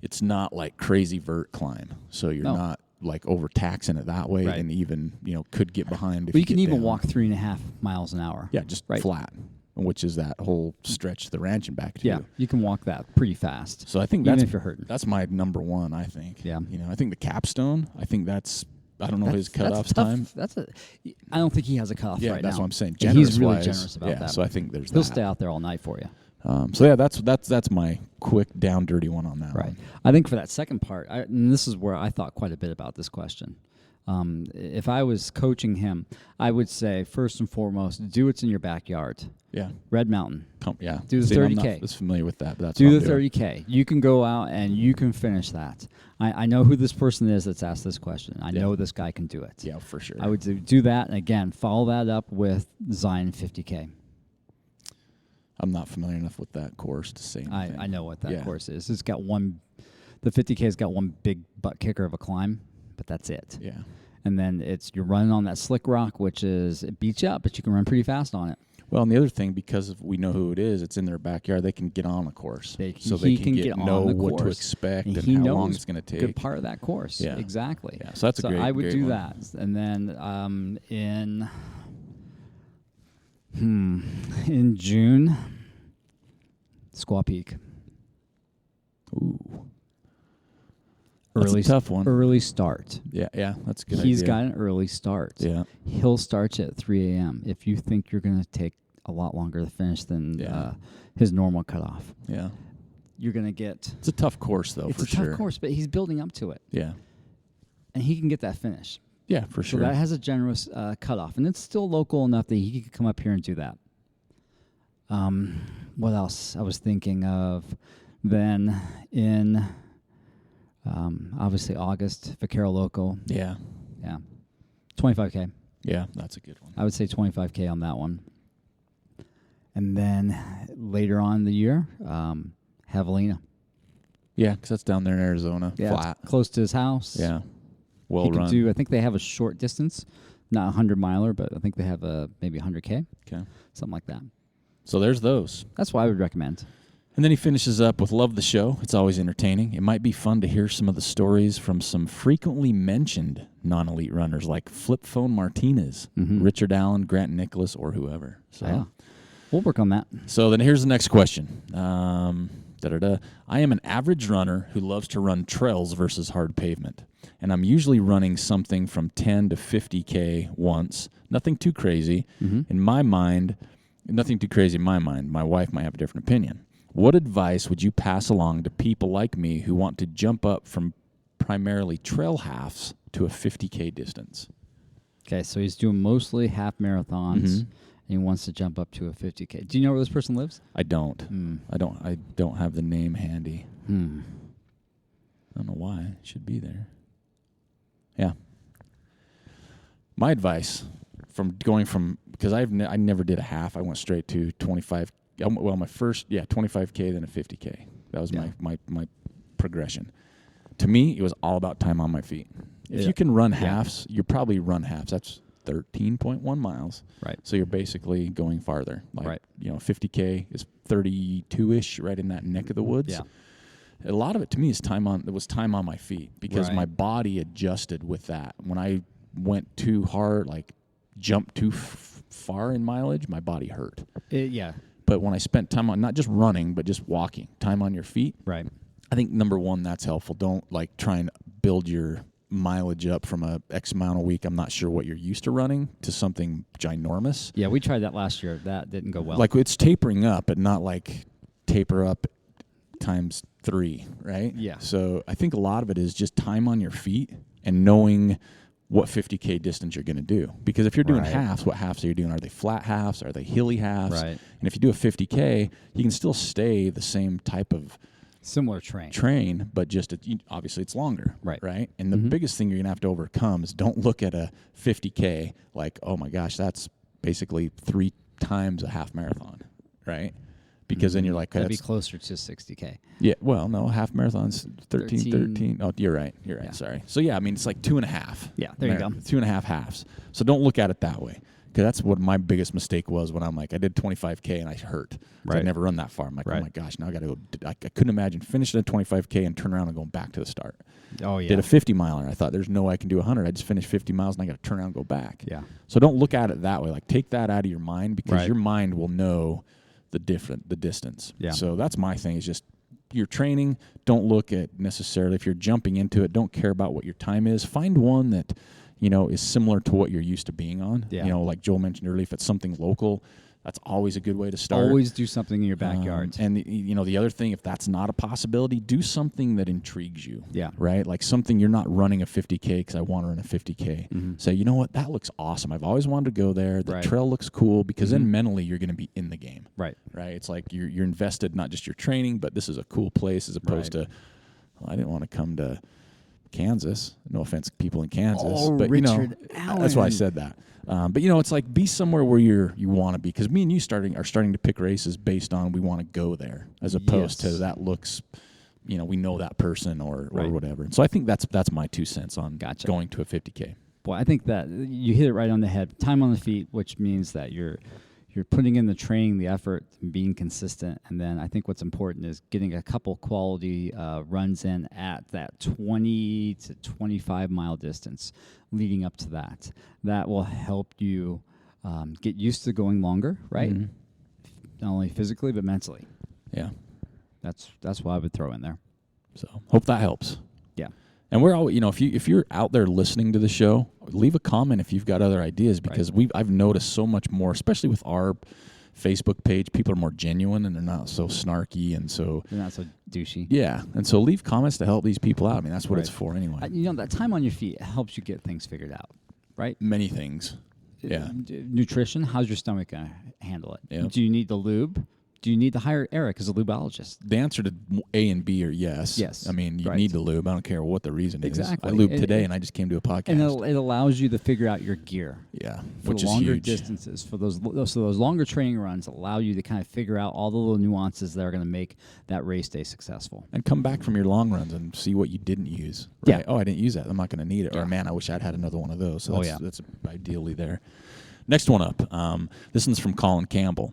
it's not like crazy vert climb. So you're not like overtaxing it that way, and even could get behind. But you can even walk 3.5 miles an hour. Yeah, just flat, which is that whole stretch to the ranch and back too. Yeah, you can walk that pretty fast. So I think even if you're hurting, that's my number one. I think. Yeah. I think the capstone. I think that's. I don't know his cutoff time. I don't think he has a cutoff right now. Yeah, that's what I'm saying. He's really generous about that. So I think he'll stay out there all night for you. That's my quick down dirty one on that. Right. I think for that second part, and this is where I thought quite a bit about this question. If I was coaching him, I would say first and foremost, do what's in your backyard. Yeah. Red Mountain. Do the 30K. I'm not as familiar with that, but that's do the 30K. You can go out and you can finish that. I know who this person is that's asked this question. I know this guy can do it. Yeah, for sure. I would do that, and again, follow that up with Zion 50K. I'm not familiar enough with that course to say anything. I know what that course is. It's got the 50K has got one big butt kicker of a climb, but that's it. Yeah. And then you're running on that slick rock, it beats you up, but you can run pretty fast on it. Well, and the other thing, because we know who it is, it's in their backyard, they can get on the course. They can know what to expect and how long it's going to take. Good part of that course. Yeah. Exactly. Yeah. So that's a great I would do one. that. And then in June, Squaw Peak. Ooh. That's a tough one. Early start. Yeah, that's a good idea. He's got an early start. Yeah. He'll start you at 3 a.m. if you think you're going to take a lot longer to finish than his normal cutoff. Yeah. You're going to get... It's a tough course, though, for sure. It's a tough course, but he's building up to it. Yeah. And he can get that finish. Yeah, for sure. So that has a generous cutoff. And it's still local enough that he could come up here and do that. What else? I was thinking of then in obviously August, Vaquero Loco. Yeah. Yeah. 25K. Yeah, that's a good one. I would say 25K on that one. And then later on in the year, Javelina. Yeah, because that's down there in Arizona. Yeah, flat. Close to his house. Yeah. Well He run. could do, I think they have a short distance, not 100 miler, but I think they have maybe 100K. Okay. Something like that. So there's those. That's what I would recommend. And then he finishes up with love the show. It's always entertaining. It might be fun to hear some of the stories from some frequently mentioned non-elite runners like Flip Phone Martinez, Richard Allen, Grant Nicholas, or whoever. So Yeah. We'll work on that. So then here's the next question. I am an average runner who loves to run trails versus hard pavement. And I'm usually running something from 10 to 50K once. Nothing too crazy. In my mind, nothing too crazy in my mind. My wife might have a different opinion. What advice would you pass along to people like me who want to jump up from primarily trail halves to a 50K distance? Okay, so he's doing mostly half marathons, and he wants to jump up to a 50K. Do you know where this person lives? I don't. I don't have the name handy. I don't know why. It should be there. Yeah. My advice because I never did a half. I went straight to 25. Well, my first 25K, then a 50K. That was my progression. To me, it was all about time on my feet. If you can run halves, you probably run halves. That's 13.1 miles. Right. So you're basically going farther. Like, right. 50K is 32-ish, right in that neck of the woods. Yeah. A lot of it to me is time on my feet because my body adjusted with that. When I went too hard, like jumped too far in mileage, my body hurt. But when I spent time on not just running, but just walking, time on your feet. Right. I think number one, that's helpful. Don't try and build your mileage up from a X amount a week. I'm not sure what you're used to running to something ginormous. Yeah, we tried that last year. That didn't go well. Like it's tapering up, but not like taper up times 3, right? Yeah. So I think a lot of it is just time on your feet and knowing what 50K distance you're going to do. Because if you're doing halves, what halves are you doing? Are they flat halves? Are they hilly halves? Right. And if you do a 50K, you can still stay the same type of similar train, but just obviously it's longer. Right. And the biggest thing you're going to have to overcome is don't look at a 50K like, oh my gosh, that's basically 3 times a half marathon, right? Because then you're like, that'd be closer to 60K. Yeah, well, no, half marathon's 13. Oh, you're right. Yeah. Sorry. So, yeah, I mean, it's like 2.5. Yeah, there you go. 2.5 halves. So don't look at it that way. Because that's what my biggest mistake was when I did 25K and I hurt. Right. I'd never run that far. I'm like, oh my gosh, now I got to go. I couldn't imagine finishing a 25K and turn around and going back to the start. Oh, yeah. Did a 50 miler. I thought there's no way I can do 100. I just finished 50 miles and I got to turn around and go back. Yeah. So don't look at it that way. Like take that out of your mind because your mind will know the distance. Yeah. So that's my thing is just your training. Don't look at necessarily if you're jumping into it. Don't care about what your time is. Find one that is similar to what you're used to being on. Yeah. Like Joel mentioned earlier, if it's something local, that's always a good way to start. Always do something in your backyard. And the other thing, if that's not a possibility, do something that intrigues you. Yeah. Right? Like something you're not running a 50K because I want to run a 50K. Say, you know what? That looks awesome. I've always wanted to go there. The trail looks cool because then mentally you're going to be in the game. Right. Right? It's like you're invested, not just your training, but this is a cool place as opposed to, I didn't want to come to Kansas. No offense, people in Kansas, but Richard Allen. That's why I said that. But it's like be somewhere where you want to be because me and you are starting to pick races based on we want to go there as opposed to that looks, we know that person or whatever. And so I think that's my 2 cents on going to a 50K. Boy, I think that you hit it right on the head. Time on the feet, which means that you're putting in the training, the effort, and being consistent. And then I think what's important is getting a couple quality runs in at that 20 to 25 mile distance leading up to that. That will help you get used to going longer, right? Not only physically, but mentally. Yeah. That's what I would throw in there. So hope that helps. Yeah. And we're all, if you're out there listening to the show, leave a comment if you've got other ideas because I've noticed so much more, especially with our Facebook page, people are more genuine and they're not so snarky and so they're not so douchey. Yeah, and so leave comments to help these people out. I mean, that's what it's for anyway. That time on your feet helps you get things figured out, right? Many things. nutrition. How's your stomach going to handle it? Yeah. Do you need the lube? Do you need to hire Aric as a lubologist? The answer to A and B are yes. Yes. I mean, you need the lube. I don't care what the reason is. I lubed today, and I just came to a podcast. And it allows you to figure out your gear. Yeah, for which the is longer huge. distances. For those longer training runs allow you to kind of figure out all the little nuances that are going to make that race day successful. And come back from your long runs and see what you didn't use. Right? Yeah. Oh, I didn't use that. I'm not going to need it. Yeah. Or, man, I wish I'd had another one of those. So that's, that's ideally there. Next one up. This one's from Colin Campbell.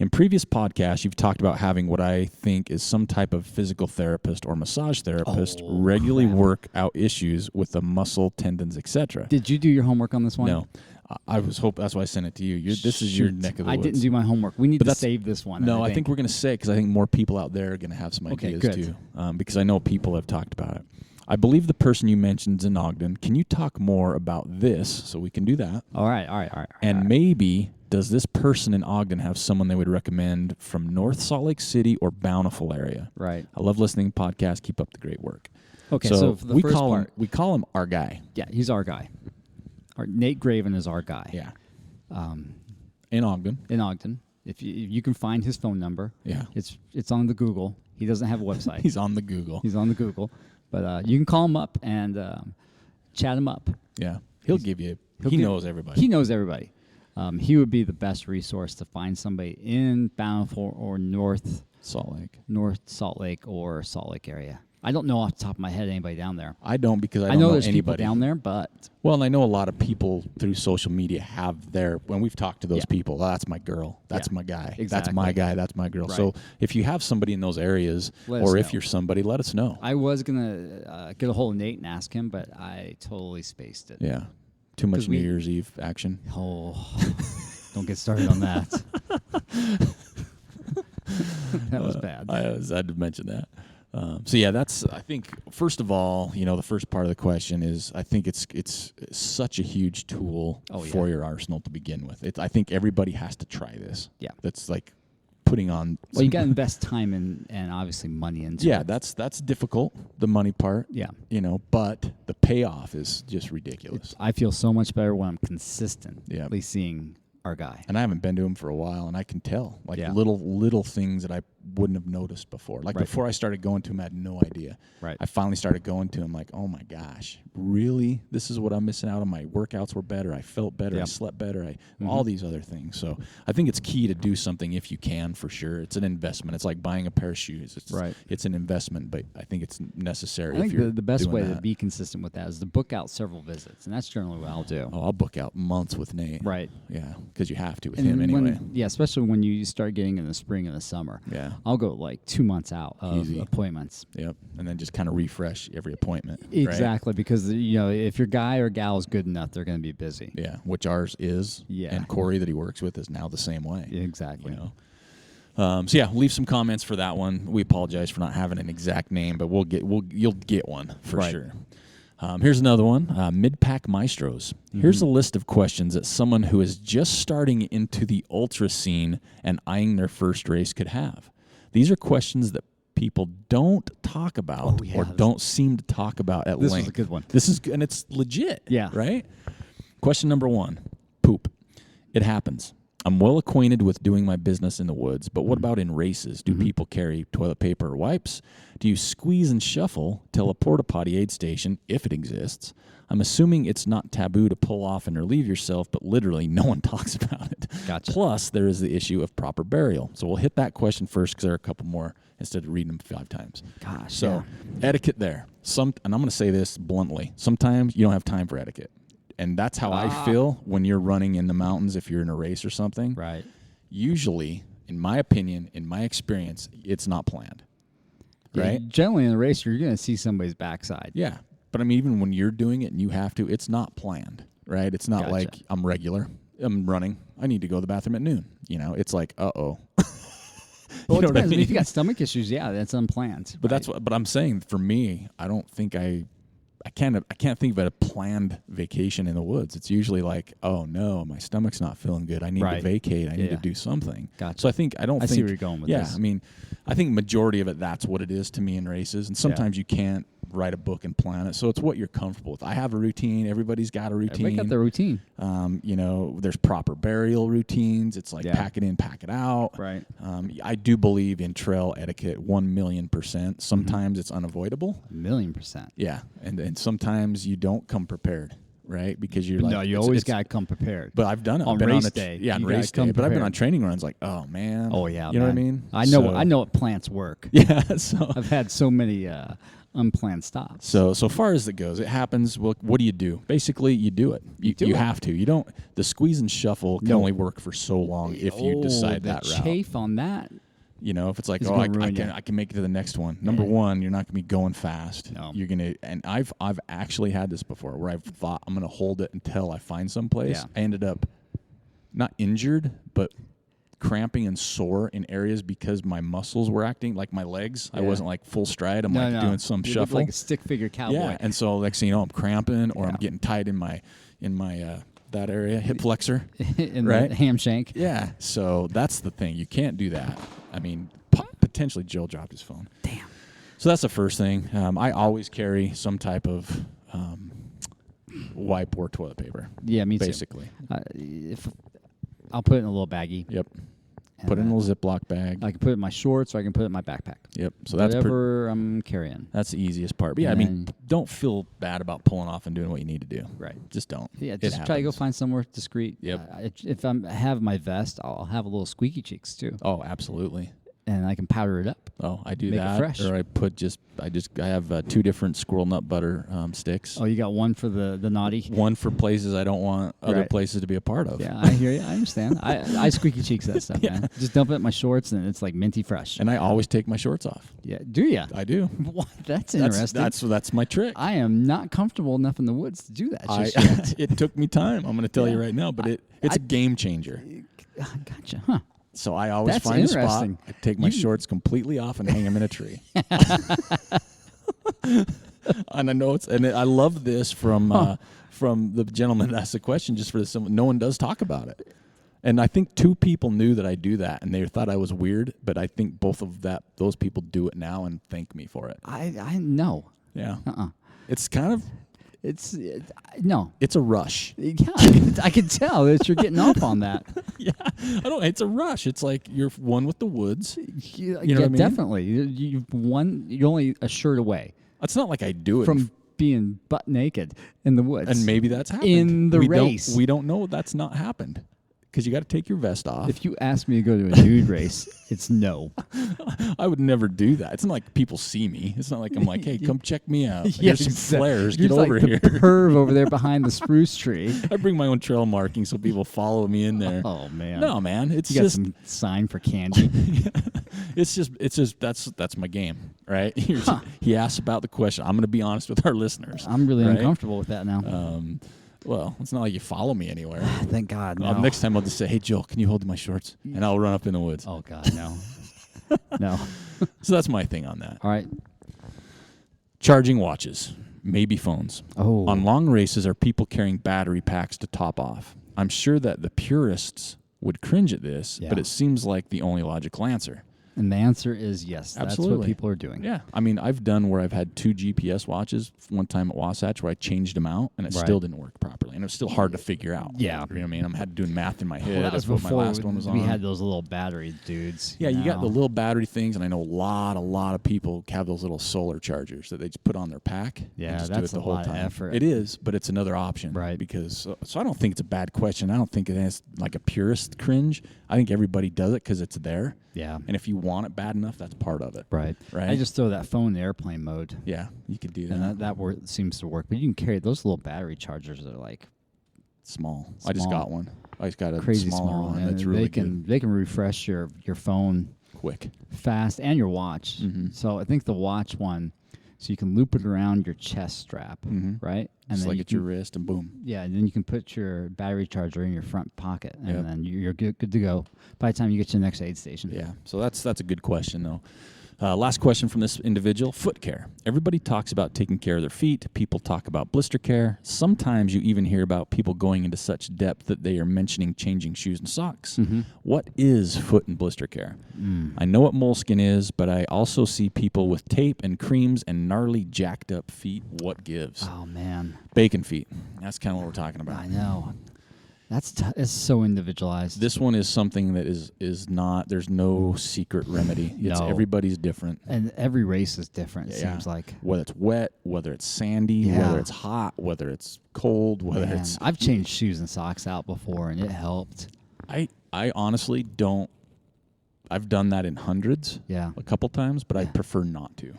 In previous podcasts, you've talked about having what I think is some type of physical therapist or massage therapist regularly work out issues with the muscle, tendons, etc. Did you do your homework on this one? No. I was hoping that's why I sent it to you. This is your neck of the woods. I didn't do my homework. We need to save this one. No, I think we're going to say because I think more people out there are going to have some ideas too. Because I know people have talked about it. I believe the person you mentioned is in Ogden. Can you talk more about this so we can do that? All right. And maybe does this person in Ogden have someone they would recommend from North Salt Lake City or Bountiful area? Right. I love listening to podcasts. Keep up the great work. Okay, so for the first part. We call him our guy. Yeah, he's our guy. Nate Graven is our guy. Yeah. In Ogden. In Ogden. If you can find his phone number. Yeah. It's on the Google. He doesn't have a website. He's on the Google. But you can call him up and chat him up. Yeah. He knows everybody. He knows everybody. He would be the best resource to find somebody in Bountiful or North Salt Lake or Salt Lake area. I don't know off the top of my head anybody down there. I don't because I don't know there's anybody people down there, but well, and I know a lot of people through social media have when we've talked to those people. Oh, that's my girl. That's my guy. Exactly. That's my guy. That's my girl. Right. So if you have somebody in those areas, or if you're somebody, let us know. I was gonna get a hold of Nate and ask him, but I totally spaced it. Yeah, too much New Year's Eve action. Oh, don't get started on that. That was bad. I had to mention that. So yeah, I think first of all, the first part of the question is I think it's such a huge tool for your arsenal to begin with. I think everybody has to try this. Yeah, that's like putting on. Well, you got to invest time and obviously money into it. Yeah, that's difficult. The money part. Yeah, but the payoff is just ridiculous. I feel so much better when I'm consistently seeing our guy. And I haven't been to him for a while, and I can tell little things that I wouldn't have noticed before. Like before I started going to him, I had no idea. Right. I finally started going to him like, oh my gosh, really? This is what I'm missing out on. My workouts were better. I felt better. I slept better. All these other things. So I think it's key to do something if you can, for sure. It's an investment. It's like buying a pair of shoes. It's an investment, but I think it's necessary. I think the best way to be consistent with that is to book out several visits, and that's generally what I'll do. Oh, I'll book out months with Nate. Right. Yeah, because you have to with him anyway. Especially when you start getting in the spring and the summer. Yeah. I'll go like 2 months out of appointments. Yep. And then just kind of refresh every appointment. Exactly, right? Because if your guy or gal is good enough, they're going to be busy. Yeah, which ours is. Yeah. And Corey that he works with is now the same way. Exactly. So yeah, leave some comments for that one. We apologize for not having an exact name, but you'll get one for sure. Here's another one, Mid-Pack Maestros. Here's a list of questions that someone who is just starting into the ultra scene and eyeing their first race could have. These are questions that people don't talk about or don't seem to talk about at length. This is a good one. And it's legit. Yeah. Right? Question number 1, poop. It happens. I'm well acquainted with doing my business in the woods, but what about in races? Do people carry toilet paper or wipes? Do you squeeze and shuffle till a porta potty aid station, if it exists? I'm assuming it's not taboo to pull off and relieve yourself, but literally no one talks about it. Gotcha. Plus, there is the issue of proper burial. So we'll hit that question first because there are a couple more instead of reading them 5 times. Gosh. So etiquette there. And I'm going to say this bluntly. Sometimes you don't have time for etiquette. And that's how I feel when you're running in the mountains if you're in a race or something. Right. Usually, in my opinion, in my experience, it's not planned. Right? Yeah, generally in a race, you're going to see somebody's backside. Yeah. But I mean, even when you're doing it and you have to, it's not planned. Right? It's not like I'm regular. I'm running. I need to go to the bathroom at noon. It's like, uh-oh. Well, it depends. I mean, if you got stomach issues, that's unplanned. But but I'm saying for me, I don't think I can't think of a planned vacation in the woods. It's usually like, oh no, my stomach's not feeling good. I need to vacate. I need to do something. Gotcha. So I see where you're going with this. Yeah, I mean, I think majority of it, that's what it is to me in races. And sometimes you can't write a book and plan it. So it's what you're comfortable with. I have a routine. Everybody's got a routine. Everybody got their routine. You know, there's proper burial routines. It's like pack it in, pack it out. Right. I do believe in trail etiquette 1,000,000%. Sometimes it's unavoidable. 1,000,000%. Yeah. And sometimes you don't come prepared. Right, because you're like, no, you always gotta come prepared. But I've done it on race day. Yeah, on race day. But I've been on training runs like, oh man. Oh yeah, you know what I mean? I know what plants work. Yeah, so I've had so many unplanned stops. So far as it goes, it happens. Well, what do you do? Basically, you do it. You have to. You don't. The squeeze and shuffle can only work for so long if you decide that route. The chafe on that. You know, if it's like, I can make it to the next one. Number one, you're not going to be going fast. No. You're going to, and I've actually had this before where I've thought I'm going to hold it until I find someplace. Yeah. I ended up not injured, but cramping and sore in areas because my muscles were acting like my legs. I wasn't like full stride. I'm doing some shuffle. Like a stick figure cowboy. Yeah, and so next thing you know, I'm cramping or I'm getting tight in my that area, hip flexor, in right? the ham shank. Yeah, so that's the thing. You can't do that. I mean, potentially Joe dropped his phone. Damn. So that's the first thing. I always carry some type of wipe or toilet paper. Yeah, me basically. If I'll put it in a little baggie. Yep. Put it in a little Ziploc bag. I can put it in my shorts or I can put it in my backpack. Yep. So that's whatever I'm carrying. That's the easiest part. But yeah, I mean, don't feel bad about pulling off and doing what you need to do. Right. Just don't. Yeah, just try to go find somewhere discreet. Yep. If I have my vest, I'll have a little squeaky cheeks too. Oh, absolutely. And I can powder it up. Oh, I do Make that. It fresh. Or I have 2 different squirrel nut butter sticks. Oh, you got one for the naughty? One for places I don't want other places to be a part of. Yeah, I hear you. I understand. I squeaky cheeks that stuff, man. Just dump it in my shorts and it's like minty fresh. And I always take my shorts off. Yeah, do you? I do. What? That's interesting. That's my trick. I am not comfortable enough in the woods to do that just yet. It took me time. I'm going to tell you right now, but it's a game changer. Gotcha, huh? So I always find a spot. I take my shorts completely off and hang them in a tree. And I know I love this from the gentleman that asked the question. Just for the simple, no one does talk about it, and I think 2 people knew that I do that, and they thought I was weird. But I think both of those people do it now and thank me for it. I know. Yeah. It's kind of. No. It's a rush. Yeah, I can tell that you're getting off on that. Yeah, it's a rush. It's like you're one with the woods. You know what I mean? Definitely. You're only a shirt away. It's not like I do it from being butt naked in the woods. And maybe that's happened in the race. We don't know that's not happened. Because you got to take your vest off. If you ask me to go to a nude race, it's no. I would never do that. It's not like people see me. It's not like I'm like, hey, come check me out. Yeah, here's some flares. Get like over the here. Perv over there behind the spruce tree. I bring my own trail marking so people follow me in there. Oh man. No, man. It's you just got some sign for candy. It's just that's my game, right? He asked about the question. I'm going to be honest with our listeners. I'm really uncomfortable with that now. Well, it's not like you follow me anywhere. Thank God. No. Next time I'll just say, hey, Joel, can you hold my shorts? And I'll run up in the woods. Oh, God, no. No. So that's my thing on that. All right. Charging watches, maybe phones. Oh. On long races, are people carrying battery packs to top off? I'm sure that the purists would cringe at this, but it seems like the only logical answer. And the answer is yes. Absolutely. That's what people are doing. Yeah. I mean, I've done where I've had 2 GPS watches one time at Wasatch where I changed them out and it still didn't work properly. And it was still hard to figure out. Yeah. You know what I mean? I had doing math in my head. Well, that was what my before last one was on. We had those little battery dudes. Yeah, you got the little battery things, and I know a lot of people have those little solar chargers that they just put on their pack. Yeah, and just that's do it the a whole lot time. of effort. It is, but it's another option. Right. Because, so I don't think it's a bad question. I don't think it has like a purist cringe. I think everybody does it because it's there. Yeah. And if you want it bad enough, that's part of it. Right. I just throw that phone in airplane mode. Yeah, you could do that. And that seems to work. But you can carry those little battery chargers that are like small. I just got one. I just got a crazy smaller one. And that's really good. They can refresh your phone quick, fast, and your watch. Mm-hmm. So I think the watch one, so you can loop it around your chest strap, right? And just then at your wrist, and boom. Yeah, and then you can put your battery charger in your front pocket, and then you're good to go by the time you get to the next aid station. Yeah, so that's a good question though. Last question from this individual, foot care. Everybody talks about taking care of their feet. People talk about blister care. Sometimes you even hear about people going into such depth that they are mentioning changing shoes and socks. Mm-hmm. What is foot and blister care? I know what moleskin is, but I also see people with tape and creams and gnarly jacked up feet. What gives? Oh, man. Bacon feet. That's kind of what we're talking about. I know. It's so individualized. This one is something that is not, there's no secret remedy. It's everybody's different. And every race is different, it seems like. Whether it's wet, whether it's sandy, whether it's hot, whether it's cold, whether it's... I've changed shoes and socks out before, and it helped. I honestly don't... I've done that in hundreds a couple times, but I prefer not to.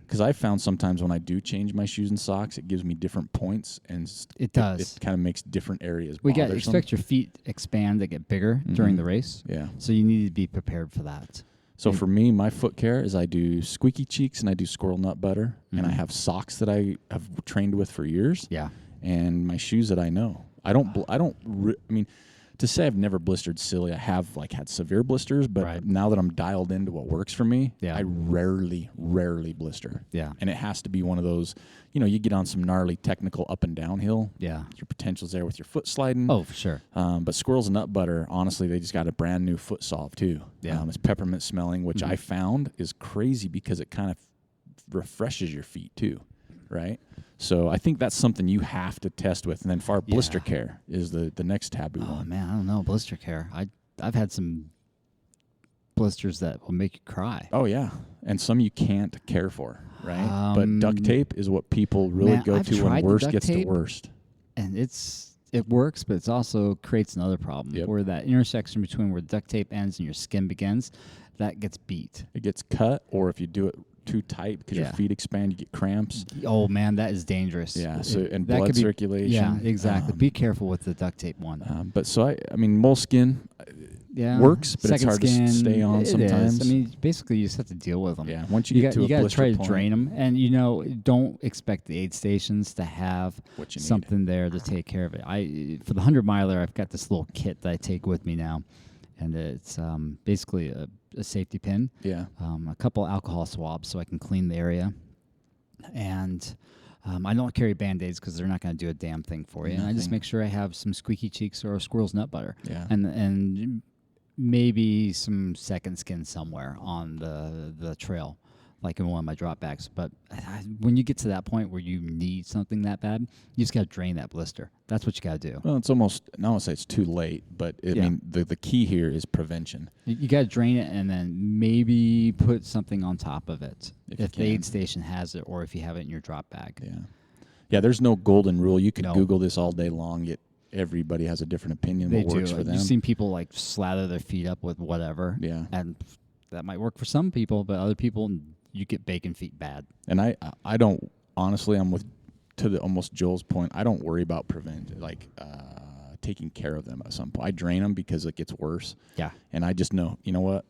Because I found sometimes when I do change my shoes and socks, it gives me different points, and it does. It kind of makes different areas We got to expect your feet expand to get bigger during the race. Yeah. So you need to be prepared for that. So for me, my foot care is I do squeaky cheeks and I do squirrel nut butter, and I have socks that I have trained with for years. Yeah. And my shoes that I know. I mean, to say I've never blistered silly, I have had severe blisters, but now that I'm dialed into what works for me, I rarely blister. Yeah. And it has to be one of those, you get on some gnarly technical up and downhill. Yeah. Your potential's there with your foot sliding. Oh, for sure. But squirrels and nut butter, honestly, they just got a brand new foot solve too. Yeah. It's peppermint smelling, which I found is crazy because it kind of refreshes your feet too, right? So I think that's something you have to test with. And then blister care is the next taboo one. Oh, man, I don't know. Blister care. I've had some blisters that will make you cry. Oh, yeah. And some you can't care for, right? But duct tape is what people really go to when worst gets to worst. And it works, but it also creates another problem where that intersection between where duct tape ends and your skin begins, that gets beat. It gets cut, or if you do it too tight because your feet expand, you get cramps. Oh man, that is dangerous. Yeah, and blood circulation. Yeah, exactly. Be careful with the duct tape one. But so I mean, moleskin works, but it's hard to stay on sometimes. I mean, basically, you just have to deal with them. Yeah, once you get to a blister got to try to point, drain them, and don't expect the aid stations to have something there to take care of it. For the 100-miler, I've got this little kit that I take with me now. And it's basically a safety pin, a couple alcohol swabs so I can clean the area, and I don't carry Band-Aids because they're not going to do a damn thing for you. And I just make sure I have some squeaky cheeks or a squirrel's nut butter, and maybe some second skin somewhere on the trail, like in one of my drop bags. But when you get to that point where you need something that bad, you just got to drain that blister. That's what you got to do. Well, it's almost, I don't want to say it's too late, but I mean, the key here is prevention. You got to drain it and then maybe put something on top of it if the aid station has it, or if you have it in your drop bag. Yeah, there's no golden rule. You could Google this all day long, yet everybody has a different opinion what works for them. You've seen people slather their feet up with whatever. Yeah. And that might work for some people, but other people, you get bacon feet bad. And I don't, honestly, I'm almost Joel's point, I don't worry about taking care of them at some point. I drain them because it gets worse. Yeah. And I just know, you know what?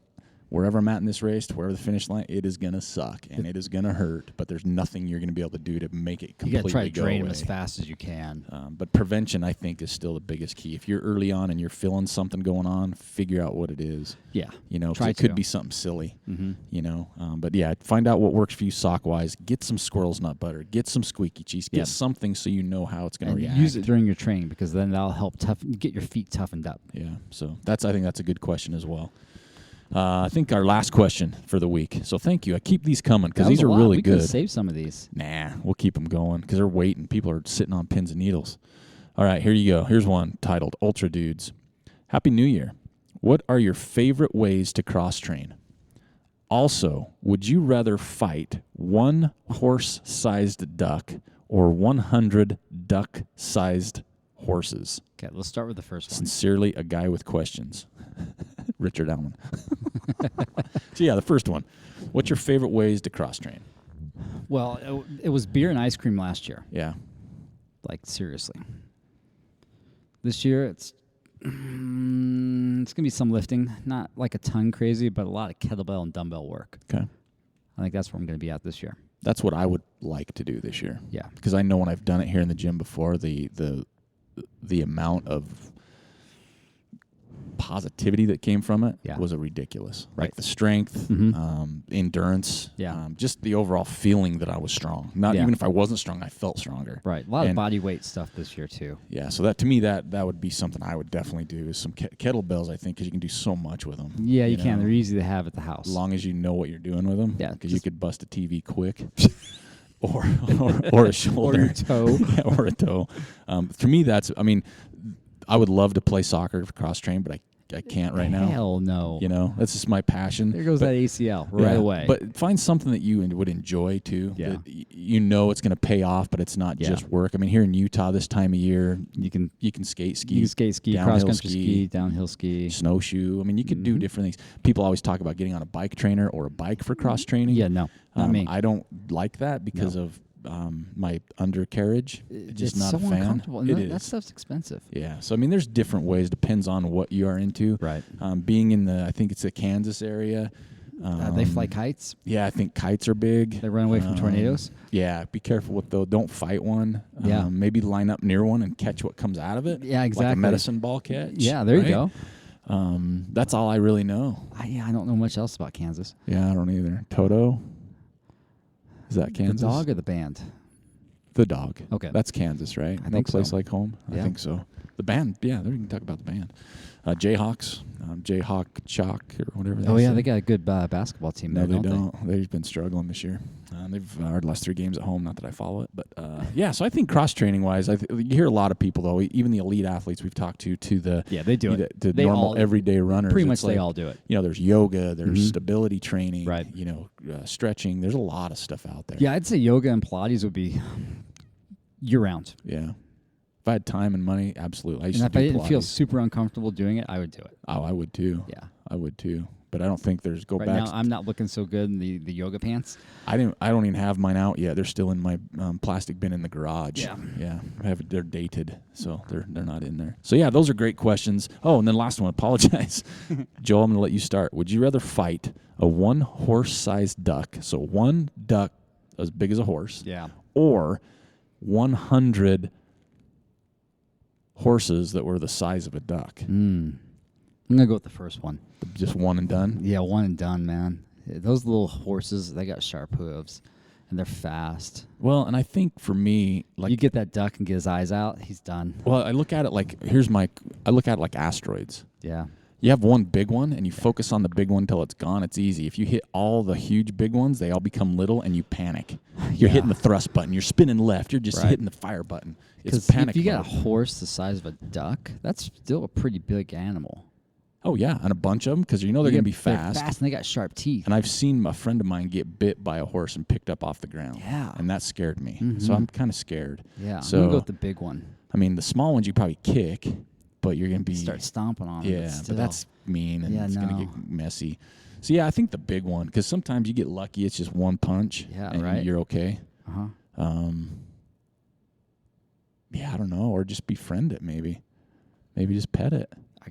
Wherever I'm at in this race, to wherever the finish line, it is going to suck and it is going to hurt, but there's nothing you're going to be able to do to make it completely go away. You got to try to drain them as fast as you can. But prevention, I think, is still the biggest key. If you're early on and you're feeling something going on, figure out what it is. Yeah. Because it could be something silly, But yeah, find out what works for you sock-wise. Get some squirrel's nut butter. Get some squeaky cheese. Get something so you know how it's going to react. Use it during your training because then that'll help get your feet toughened up. Yeah. So I think that's a good question as well. I think our last question for the week. So thank you. I keep these coming because these are really good. We could save some of these. Nah, we'll keep them going because they're waiting. People are sitting on pins and needles. All right, here you go. Here's one titled Ultra Dudes. Happy New Year. What are your favorite ways to cross-train? Also, would you rather fight one horse-sized duck or 100 duck-sized horses? Okay, let's start with the first one. Sincerely, a guy with questions. Richard Allen. So, yeah, the first one. What's your favorite ways to cross-train? Well, it was beer and ice cream last year. Yeah. Seriously. This year, it's going to be some lifting. Not like a ton crazy, but a lot of kettlebell and dumbbell work. Okay. I think that's where I'm going to be at this year. That's what I would like to do this year. Yeah. Because I know when I've done it here in the gym before, the amount of positivity that came from it was ridiculous. Right. Like the strength, endurance, just the overall feeling that I was strong. Not even if I wasn't strong, I felt stronger. Right. A lot of body weight stuff this year too. Yeah. So that to me, that would be something I would definitely do is some kettlebells. I think because you can do so much with them. Yeah, you can. They're easy to have at the house. As long as you know what you're doing with them. Yeah. Because you could bust a TV quick. Or a shoulder. Or your toe. Or a toe. For me, I would love to play soccer cross train, but I can't right now. Hell no. That's just my passion. There goes that ACL right away. But find something that you would enjoy too. Yeah. That it's going to pay off, but it's not just work. I mean, here in Utah this time of year, you can skate, ski. You can skate, ski, cross-country ski, downhill ski. Snowshoe. I mean, you could do different things. People always talk about getting on a bike trainer or a bike for cross-training. Yeah, no, not me. I don't like that because of my undercarriage. Just not so a fan. Uncomfortable. That stuff's expensive. Yeah. So, I mean, there's different ways. Depends on what you are into. Right. Being in I think it's the Kansas area. They fly kites. Yeah, I think kites are big. They run away from tornadoes. Yeah, be careful with those. Don't fight one. Yeah. Maybe line up near one and catch what comes out of it. Yeah, exactly. Like a medicine ball catch. Yeah, there you go. That's all I really know. I don't know much else about Kansas. Yeah, I don't either. Toto? Is that Kansas? The dog or the band? The dog. Okay. That's Kansas, right? I think place so. like home? Yeah. I think so. The band, there you can talk about the band. Jayhawks, Jayhawk Chalk or whatever they say. They got a good basketball team there, No, they don't. They've been struggling this year. They've our last 3 games at home, not that I follow it. But, so I think cross-training-wise, you hear a lot of people, though, even the elite athletes we've talked to the they do it. The normal everyday runners. Pretty much they all do it. There's yoga, there's stability training, right. Stretching. There's a lot of stuff out there. Yeah, I'd say yoga and Pilates would be year-round. Yeah. If I had time and money, absolutely. And if I didn't feel super uncomfortable doing it, I would do it. Oh, I would too. Yeah. I would too. But I don't think there's right back. Now, I'm not looking so good in the yoga pants. I don't even have mine out yet. They're still in my plastic bin in the garage. Yeah. Yeah. They're dated, so they're not in there. So yeah, those are great questions. Oh, and then last one. Apologize, Joel. I'm gonna let you start. Would you rather fight a 1 horse-sized duck, so 1 duck as big as a horse, or 100 horses that were the size of a duck? I'm gonna go with the first one. Just one and done? Yeah, one and done, man. Those little horses, they got sharp hooves, and they're fast. Well, and I think for me, like you get that duck and get his eyes out, he's done. Well, I look at it like I look at it like asteroids. Yeah. You have one big one, and you focus on the big one till it's gone. It's easy. If you hit all the huge big ones, they all become little, and you panic. You're hitting the thrust button. You're spinning left. You're just hitting the fire button. It's panic. If you got a horse the size of a duck, that's still a pretty big animal. Oh, yeah, and a bunch of them because they're going to be fast. They're fast, and they got sharp teeth. And I've seen a friend of mine get bit by a horse and picked up off the ground. Yeah. And that scared me. So I'm kind of scared. Yeah, so, I'm going to go with the big one. I mean, the small ones you probably kick, but you're going to be... Start stomping on them. Yeah, but that's mean, and it's going to get messy. So, yeah, I think the big one, because sometimes you get lucky, it's just one punch, and you're okay. Uh-huh. Yeah, I don't know, or just befriend it maybe. Maybe just pet it. I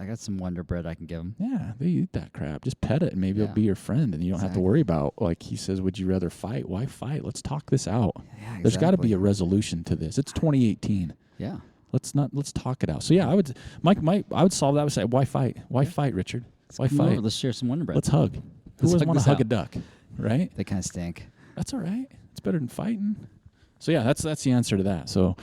got some Wonder Bread I can give them. Yeah, they eat that crap. Just pet it, and maybe it'll be your friend, and you don't have to worry about, like he says, would you rather fight? Why fight? Let's talk this out. Yeah, exactly. There's got to be a resolution to this. It's 2018. Yeah. Let's talk it out. So yeah, I would solve that. I would say, why fight? Why fight, Richard? Why fight? Over, let's share some Wonder Bread. Let's hug. Who doesn't want to hug a duck, right? They kind of stink. That's all right. It's better than fighting. So yeah, that's the answer to that. So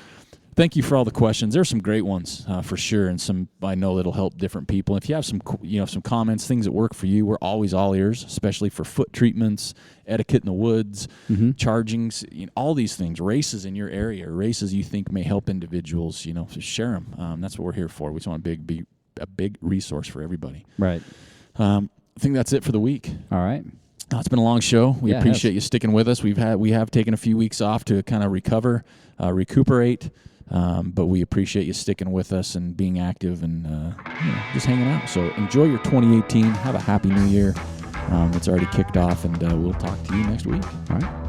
thank you for all the questions. There's some great ones for sure, and some I know that'll help different people. If you have some comments, things that work for you, we're always all ears, especially for foot treatments, etiquette in the woods, chargings, all these things, races in your area, races you think may help individuals. So share them. That's what we're here for. We just want to be a big resource for everybody. Right. I think that's it for the week. All right. It's been a long show. We appreciate you sticking with us. We have taken a few weeks off to kind of recuperate. But we appreciate you sticking with us and being active and just hanging out. So enjoy your 2018. Have a happy new year. It's already kicked off, and we'll talk to you next week. All right.